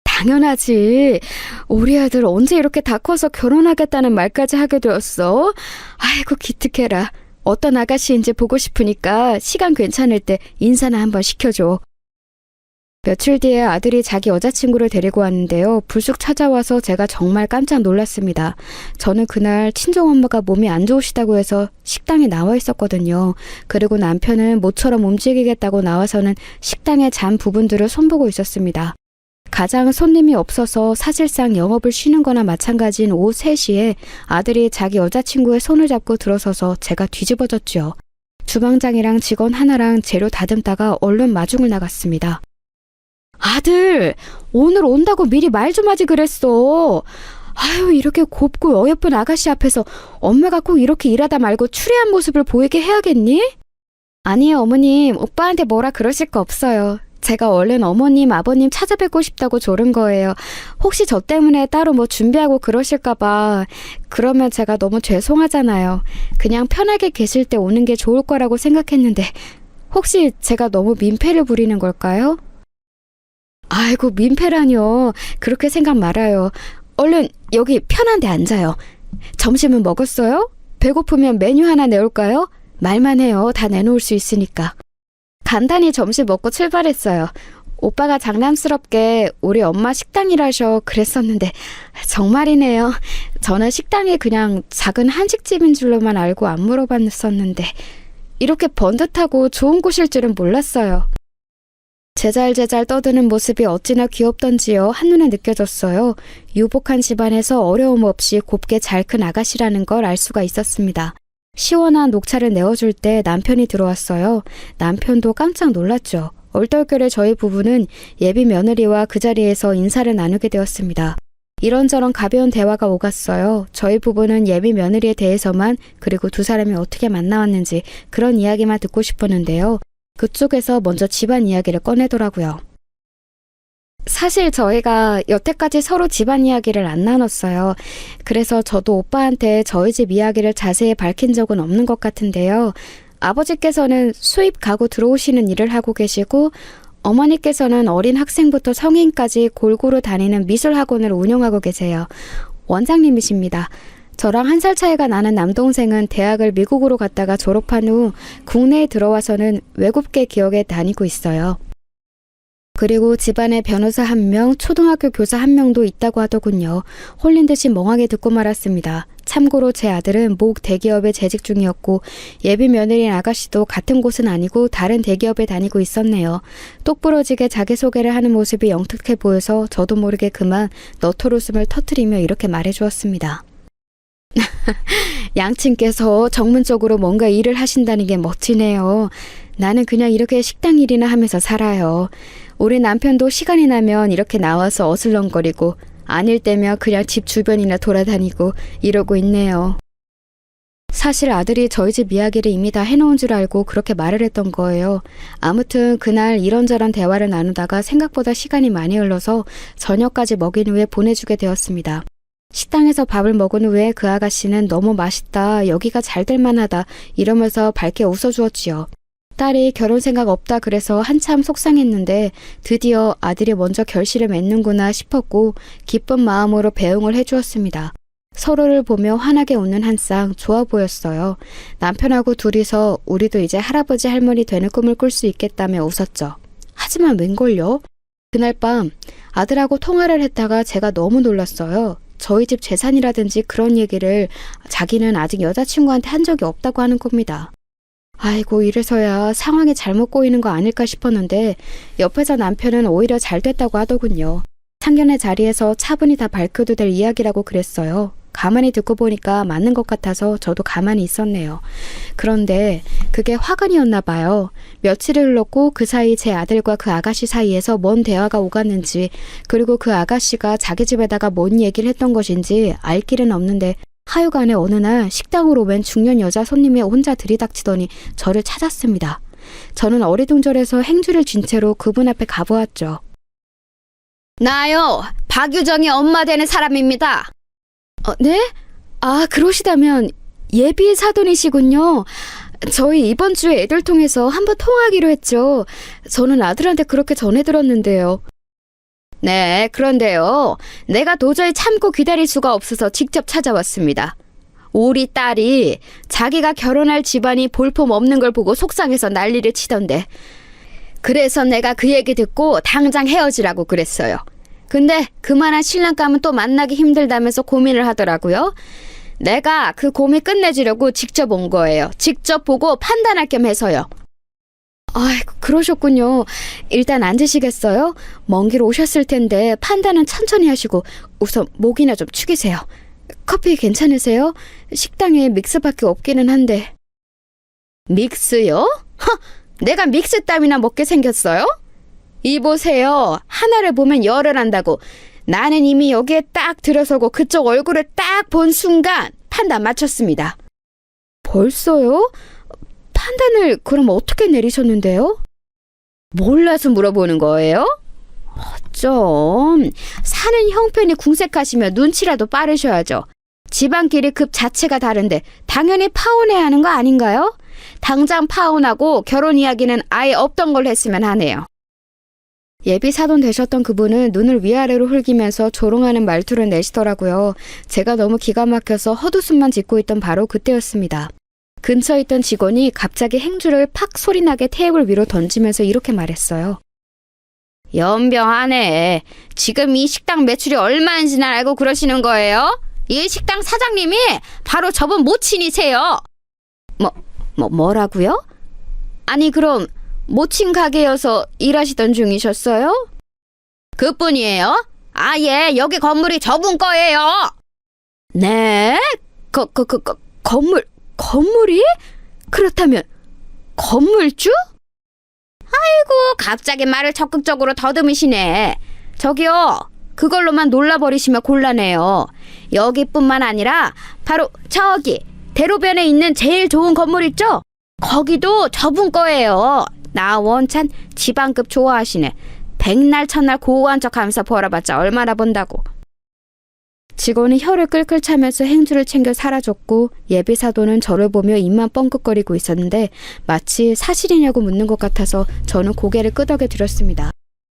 당연하지. 우리 아들 언제 이렇게 다 커서 결혼하겠다는 말까지 하게 되었어? 아이고 기특해라. 어떤 아가씨인지 보고 싶으니까 시간 괜찮을 때 인사나 한번 시켜줘. 며칠 뒤에 아들이 자기 여자친구를 데리고 왔는데요. 불쑥 찾아와서 제가 정말 깜짝 놀랐습니다. 저는 그날 친정엄마가 몸이 안 좋으시다고 해서 식당에 나와 있었거든요. 그리고 남편은 모처럼 움직이겠다고 나와서는 식당의 잔 부분들을 손보고 있었습니다. 가장 손님이 없어서 사실상 영업을 쉬는 거나 마찬가지인 오후 3시에 아들이 자기 여자친구의 손을 잡고 들어서서 제가 뒤집어졌죠. 주방장이랑 직원 하나랑 재료 다듬다가 얼른 마중을 나갔습니다. 아들, 오늘 온다고 미리 말 좀 하지 그랬어. 아유, 이렇게 곱고 어여쁜 아가씨 앞에서 엄마가 꼭 이렇게 일하다 말고 추리한 모습을 보이게 해야겠니? 아니에요, 어머님. 오빠한테 뭐라 그러실 거 없어요. 제가 얼른 어머님, 아버님 찾아뵙고 싶다고 조른 거예요. 혹시 저 때문에 따로 뭐 준비하고 그러실까 봐. 그러면 제가 너무 죄송하잖아요. 그냥 편하게 계실 때 오는 게 좋을 거라고 생각했는데 혹시 제가 너무 민폐를 부리는 걸까요? 아이고, 민폐라뇨. 그렇게 생각 말아요. 얼른 여기 편한 데 앉아요. 점심은 먹었어요? 배고프면 메뉴 하나 내올까요? 말만 해요. 다 내놓을 수 있으니까. 간단히 점심 먹고 출발했어요. 오빠가 장난스럽게 우리 엄마 식당이라셔 그랬었는데 정말이네요. 저는 식당이 그냥 작은 한식집인 줄로만 알고 안 물어봤었는데 이렇게 번듯하고 좋은 곳일 줄은 몰랐어요. 제잘제잘 떠드는 모습이 어찌나 귀엽던지요. 한눈에 느껴졌어요. 유복한 집안에서 어려움 없이 곱게 잘 큰 아가씨라는 걸 알 수가 있었습니다. 시원한 녹차를 내어줄 때 남편이 들어왔어요. 남편도 깜짝 놀랐죠. 얼떨결에 저희 부부는 예비 며느리와 그 자리에서 인사를 나누게 되었습니다. 이런저런 가벼운 대화가 오갔어요. 저희 부부는 예비 며느리에 대해서만 그리고 두 사람이 어떻게 만나왔는지 그런 이야기만 듣고 싶었는데요. 그쪽에서 먼저 집안 이야기를 꺼내더라고요. 사실 저희가 여태까지 서로 집안 이야기를 안 나눴어요. 그래서 저도 오빠한테 저희 집 이야기를 자세히 밝힌 적은 없는 것 같은데요. 아버지께서는 수입 가구 들어오시는 일을 하고 계시고 어머니께서는 어린 학생부터 성인까지 골고루 다니는 미술학원을 운영하고 계세요. 원장님이십니다. 저랑 1살 차이가 나는 남동생은 대학을 미국으로 갔다가 졸업한 후 국내에 들어와서는 외국계 기업에 다니고 있어요. 그리고 집안에 변호사 1명, 초등학교 교사 1명도 있다고 하더군요. 홀린 듯이 멍하게 듣고 말았습니다. 참고로 제 아들은 모 대기업에 재직 중이었고 예비 며느리인 아가씨도 같은 곳은 아니고 다른 대기업에 다니고 있었네요. 똑부러지게 자기소개를 하는 모습이 영특해 보여서 저도 모르게 그만 너털웃음을 터뜨리며 이렇게 말해주었습니다. 양친께서 전문적으로 뭔가 일을 하신다는 게 멋지네요. 나는 그냥 이렇게 식당 일이나 하면서 살아요. 우리 남편도 시간이 나면 이렇게 나와서 어슬렁거리고 아닐 때면 그냥 집 주변이나 돌아다니고 이러고 있네요. 사실 아들이 저희 집 이야기를 이미 다 해놓은 줄 알고 그렇게 말을 했던 거예요. 아무튼 그날 이런저런 대화를 나누다가 생각보다 시간이 많이 흘러서 저녁까지 먹인 후에 보내주게 되었습니다. 식당에서 밥을 먹은 후에 그 아가씨는 너무 맛있다, 여기가 잘 될 만하다 이러면서 밝게 웃어주었지요. 딸이 결혼 생각 없다 그래서 한참 속상했는데 드디어 아들이 먼저 결실을 맺는구나 싶었고 기쁜 마음으로 배웅을 해주었습니다. 서로를 보며 환하게 웃는 한 쌍 좋아 보였어요. 남편하고 둘이서 우리도 이제 할아버지 할머니 되는 꿈을 꿀 수 있겠다며 웃었죠. 하지만 웬걸요? 그날 밤 아들하고 통화를 했다가 제가 너무 놀랐어요. 저희 집 재산이라든지 그런 얘기를 자기는 아직 여자친구한테 한 적이 없다고 하는 겁니다. 아이고, 이래서야 상황이 잘못 꼬이는 거 아닐까 싶었는데 옆에서 남편은 오히려 잘 됐다고 하더군요. 상견례 자리에서 차분히 다 밝혀도 될 이야기라고 그랬어요. 가만히 듣고 보니까 맞는 것 같아서 저도 가만히 있었네요. 그런데 그게 화근이었나 봐요. 며칠이 흘렀고 그 사이 제 아들과 그 아가씨 사이에서 뭔 대화가 오갔는지, 그리고 그 아가씨가 자기 집에다가 뭔 얘기를 했던 것인지 알 길은 없는데 하여간에 어느 날 식당으로 웬 중년 여자 손님이 혼자 들이닥치더니 저를 찾았습니다. 저는 어리둥절해서 행주를 쥔 채로 그분 앞에 가보았죠. 나요, 박유정이 엄마 되는 사람입니다. 네? 아, 그러시다면 예비 사돈이시군요. 저희 이번 주에 애들 통해서 한번 통화하기로 했죠. 저는 아들한테 그렇게 전해 들었는데요. 네, 그런데요. 내가 도저히 참고 기다릴 수가 없어서 직접 찾아왔습니다. 우리 딸이 자기가 결혼할 집안이 볼품 없는 걸 보고 속상해서 난리를 치던데. 그래서 내가 그 얘기 듣고 당장 헤어지라고 그랬어요. 근데 그만한 신랑감은 또 만나기 힘들다면서 고민을 하더라고요. 내가 그 고민 끝내주려고 직접 온 거예요. 직접 보고 판단할 겸 해서요. 아이고, 그러셨군요. 일단 앉으시겠어요? 먼 길 오셨을 텐데 판단은 천천히 하시고 우선 목이나 좀 축이세요. 커피 괜찮으세요? 식당에 믹스밖에 없기는 한데. 믹스요? 허! 내가 믹스 땀이나 먹게 생겼어요? 이보세요. 하나를 보면 열을 한다고. 나는 이미 여기에 딱 들어서고 그쪽 얼굴을 딱 본 순간 판단 맞췄습니다. 벌써요? 판단을 그럼 어떻게 내리셨는데요? 몰라서 물어보는 거예요? 어쩜 사는 형편이 궁색하시면 눈치라도 빠르셔야죠. 집안끼리 급 자체가 다른데 당연히 파혼해야 하는 거 아닌가요? 당장 파혼하고 결혼 이야기는 아예 없던 걸로 했으면 하네요. 예비 사돈 되셨던 그분은 눈을 위아래로 흘기면서 조롱하는 말투를 내시더라고요. 제가 너무 기가 막혀서 헛웃음만 짓고 있던 바로 그때였습니다. 근처에 있던 직원이 갑자기 행주를 팍 소리나게 테이블 위로 던지면서 이렇게 말했어요. 연병하네. 지금 이 식당 매출이 얼마인지는 알고 그러시는 거예요? 이 식당 사장님이 바로 저분 모친이세요. 뭐라고요? 아니, 그럼 모친 가게여서 일하시던 중이셨어요? 그뿐이에요. 아예 여기 건물이 저분 거예요. 네? 건물이? 그렇다면 건물주? 아이고, 갑자기 말을 적극적으로 더듬으시네. 저기요, 그걸로만 놀라버리시면 곤란해요. 여기뿐만 아니라 바로 저기 대로변에 있는 제일 좋은 건물 있죠? 거기도 저분 거예요. 나 원찬 지방급 좋아하시네. 백날 천날 고고한 척하면서 벌어봤자 얼마나 번다고. 직원은 혀를 끌끌 차면서 행주를 챙겨 사라졌고 예비 사돈은 저를 보며 입만 뻥긋거리고 있었는데 마치 사실이냐고 묻는 것 같아서 저는 고개를 끄덕여 드렸습니다.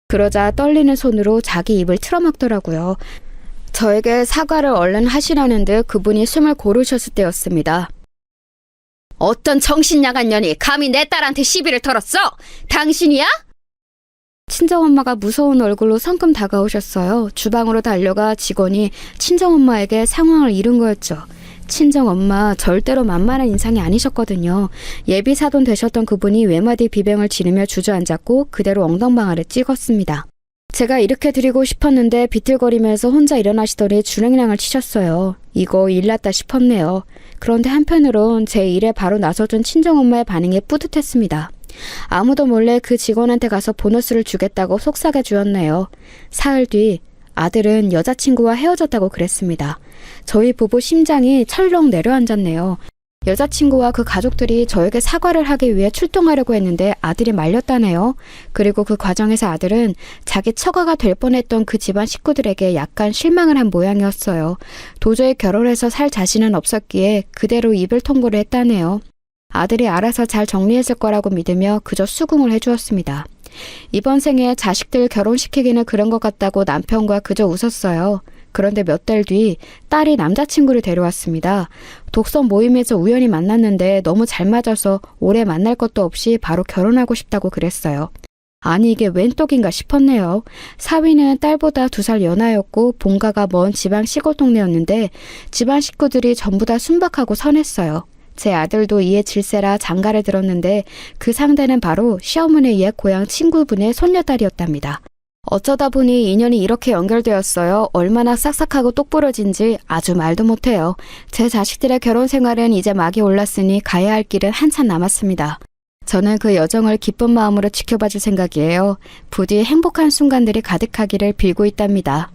그러자 떨리는 손으로 자기 입을 틀어막더라고요. 저에게 사과를 얼른 하시라는 듯 그분이 숨을 고르셨을 때였습니다. 어떤 정신 나간 년이 감히 내 딸한테 시비를 털었어? 당신이야? 친정엄마가 무서운 얼굴로 성큼 다가오셨어요. 주방으로 달려가 직원이 친정엄마에게 상황을 이른 거였죠. 친정엄마 절대로 만만한 인상이 아니셨거든요. 예비 사돈 되셨던 그분이 외마디 비병을 지르며 주저앉았고 그대로 엉덩방아를 찍었습니다. 제가 이렇게 드리고 싶었는데 비틀거리면서 혼자 일어나시더니 주랭랑을 치셨어요. 이거 일났다 싶었네요. 그런데 한편으론 제 일에 바로 나서준 친정엄마의 반응에 뿌듯했습니다. 아무도 몰래 그 직원한테 가서 보너스를 주겠다고 속삭여 주었네요. 사흘 뒤 아들은 여자친구와 헤어졌다고 그랬습니다. 저희 부부 심장이 철렁 내려앉았네요. 여자친구와 그 가족들이 저에게 사과를 하기 위해 출동하려고 했는데 아들이 말렸다네요. 그리고 그 과정에서 아들은 자기 처가가 될 뻔했던 그 집안 식구들에게 약간 실망을 한 모양이었어요. 도저히 결혼해서 살 자신은 없었기에 그대로 이별 통보를 했다네요. 아들이 알아서 잘 정리했을 거라고 믿으며 그저 수긍을 해주었습니다. 이번 생에 자식들 결혼시키기는 그런 것 같다고 남편과 그저 웃었어요. 그런데 몇 달 뒤 딸이 남자친구를 데려왔습니다. 독서 모임에서 우연히 만났는데 너무 잘 맞아서 오래 만날 것도 없이 바로 결혼하고 싶다고 그랬어요. 아니 이게 웬 떡인가 싶었네요. 사위는 딸보다 2살 연하였고 본가가 먼 지방 시골 동네였는데 집안 식구들이 전부 다 순박하고 선했어요. 제 아들도 이에 질세라 장가를 들었는데 그 상대는 바로 시어머니 옛 고향 친구분의 손녀딸이었답니다. 어쩌다 보니 인연이 이렇게 연결되었어요. 얼마나 싹싹하고 똑부러진지 아주 말도 못해요. 제 자식들의 결혼 생활은 이제 막이 올랐으니 가야 할 길은 한참 남았습니다. 저는 그 여정을 기쁜 마음으로 지켜봐 줄 생각이에요. 부디 행복한 순간들이 가득하기를 빌고 있답니다.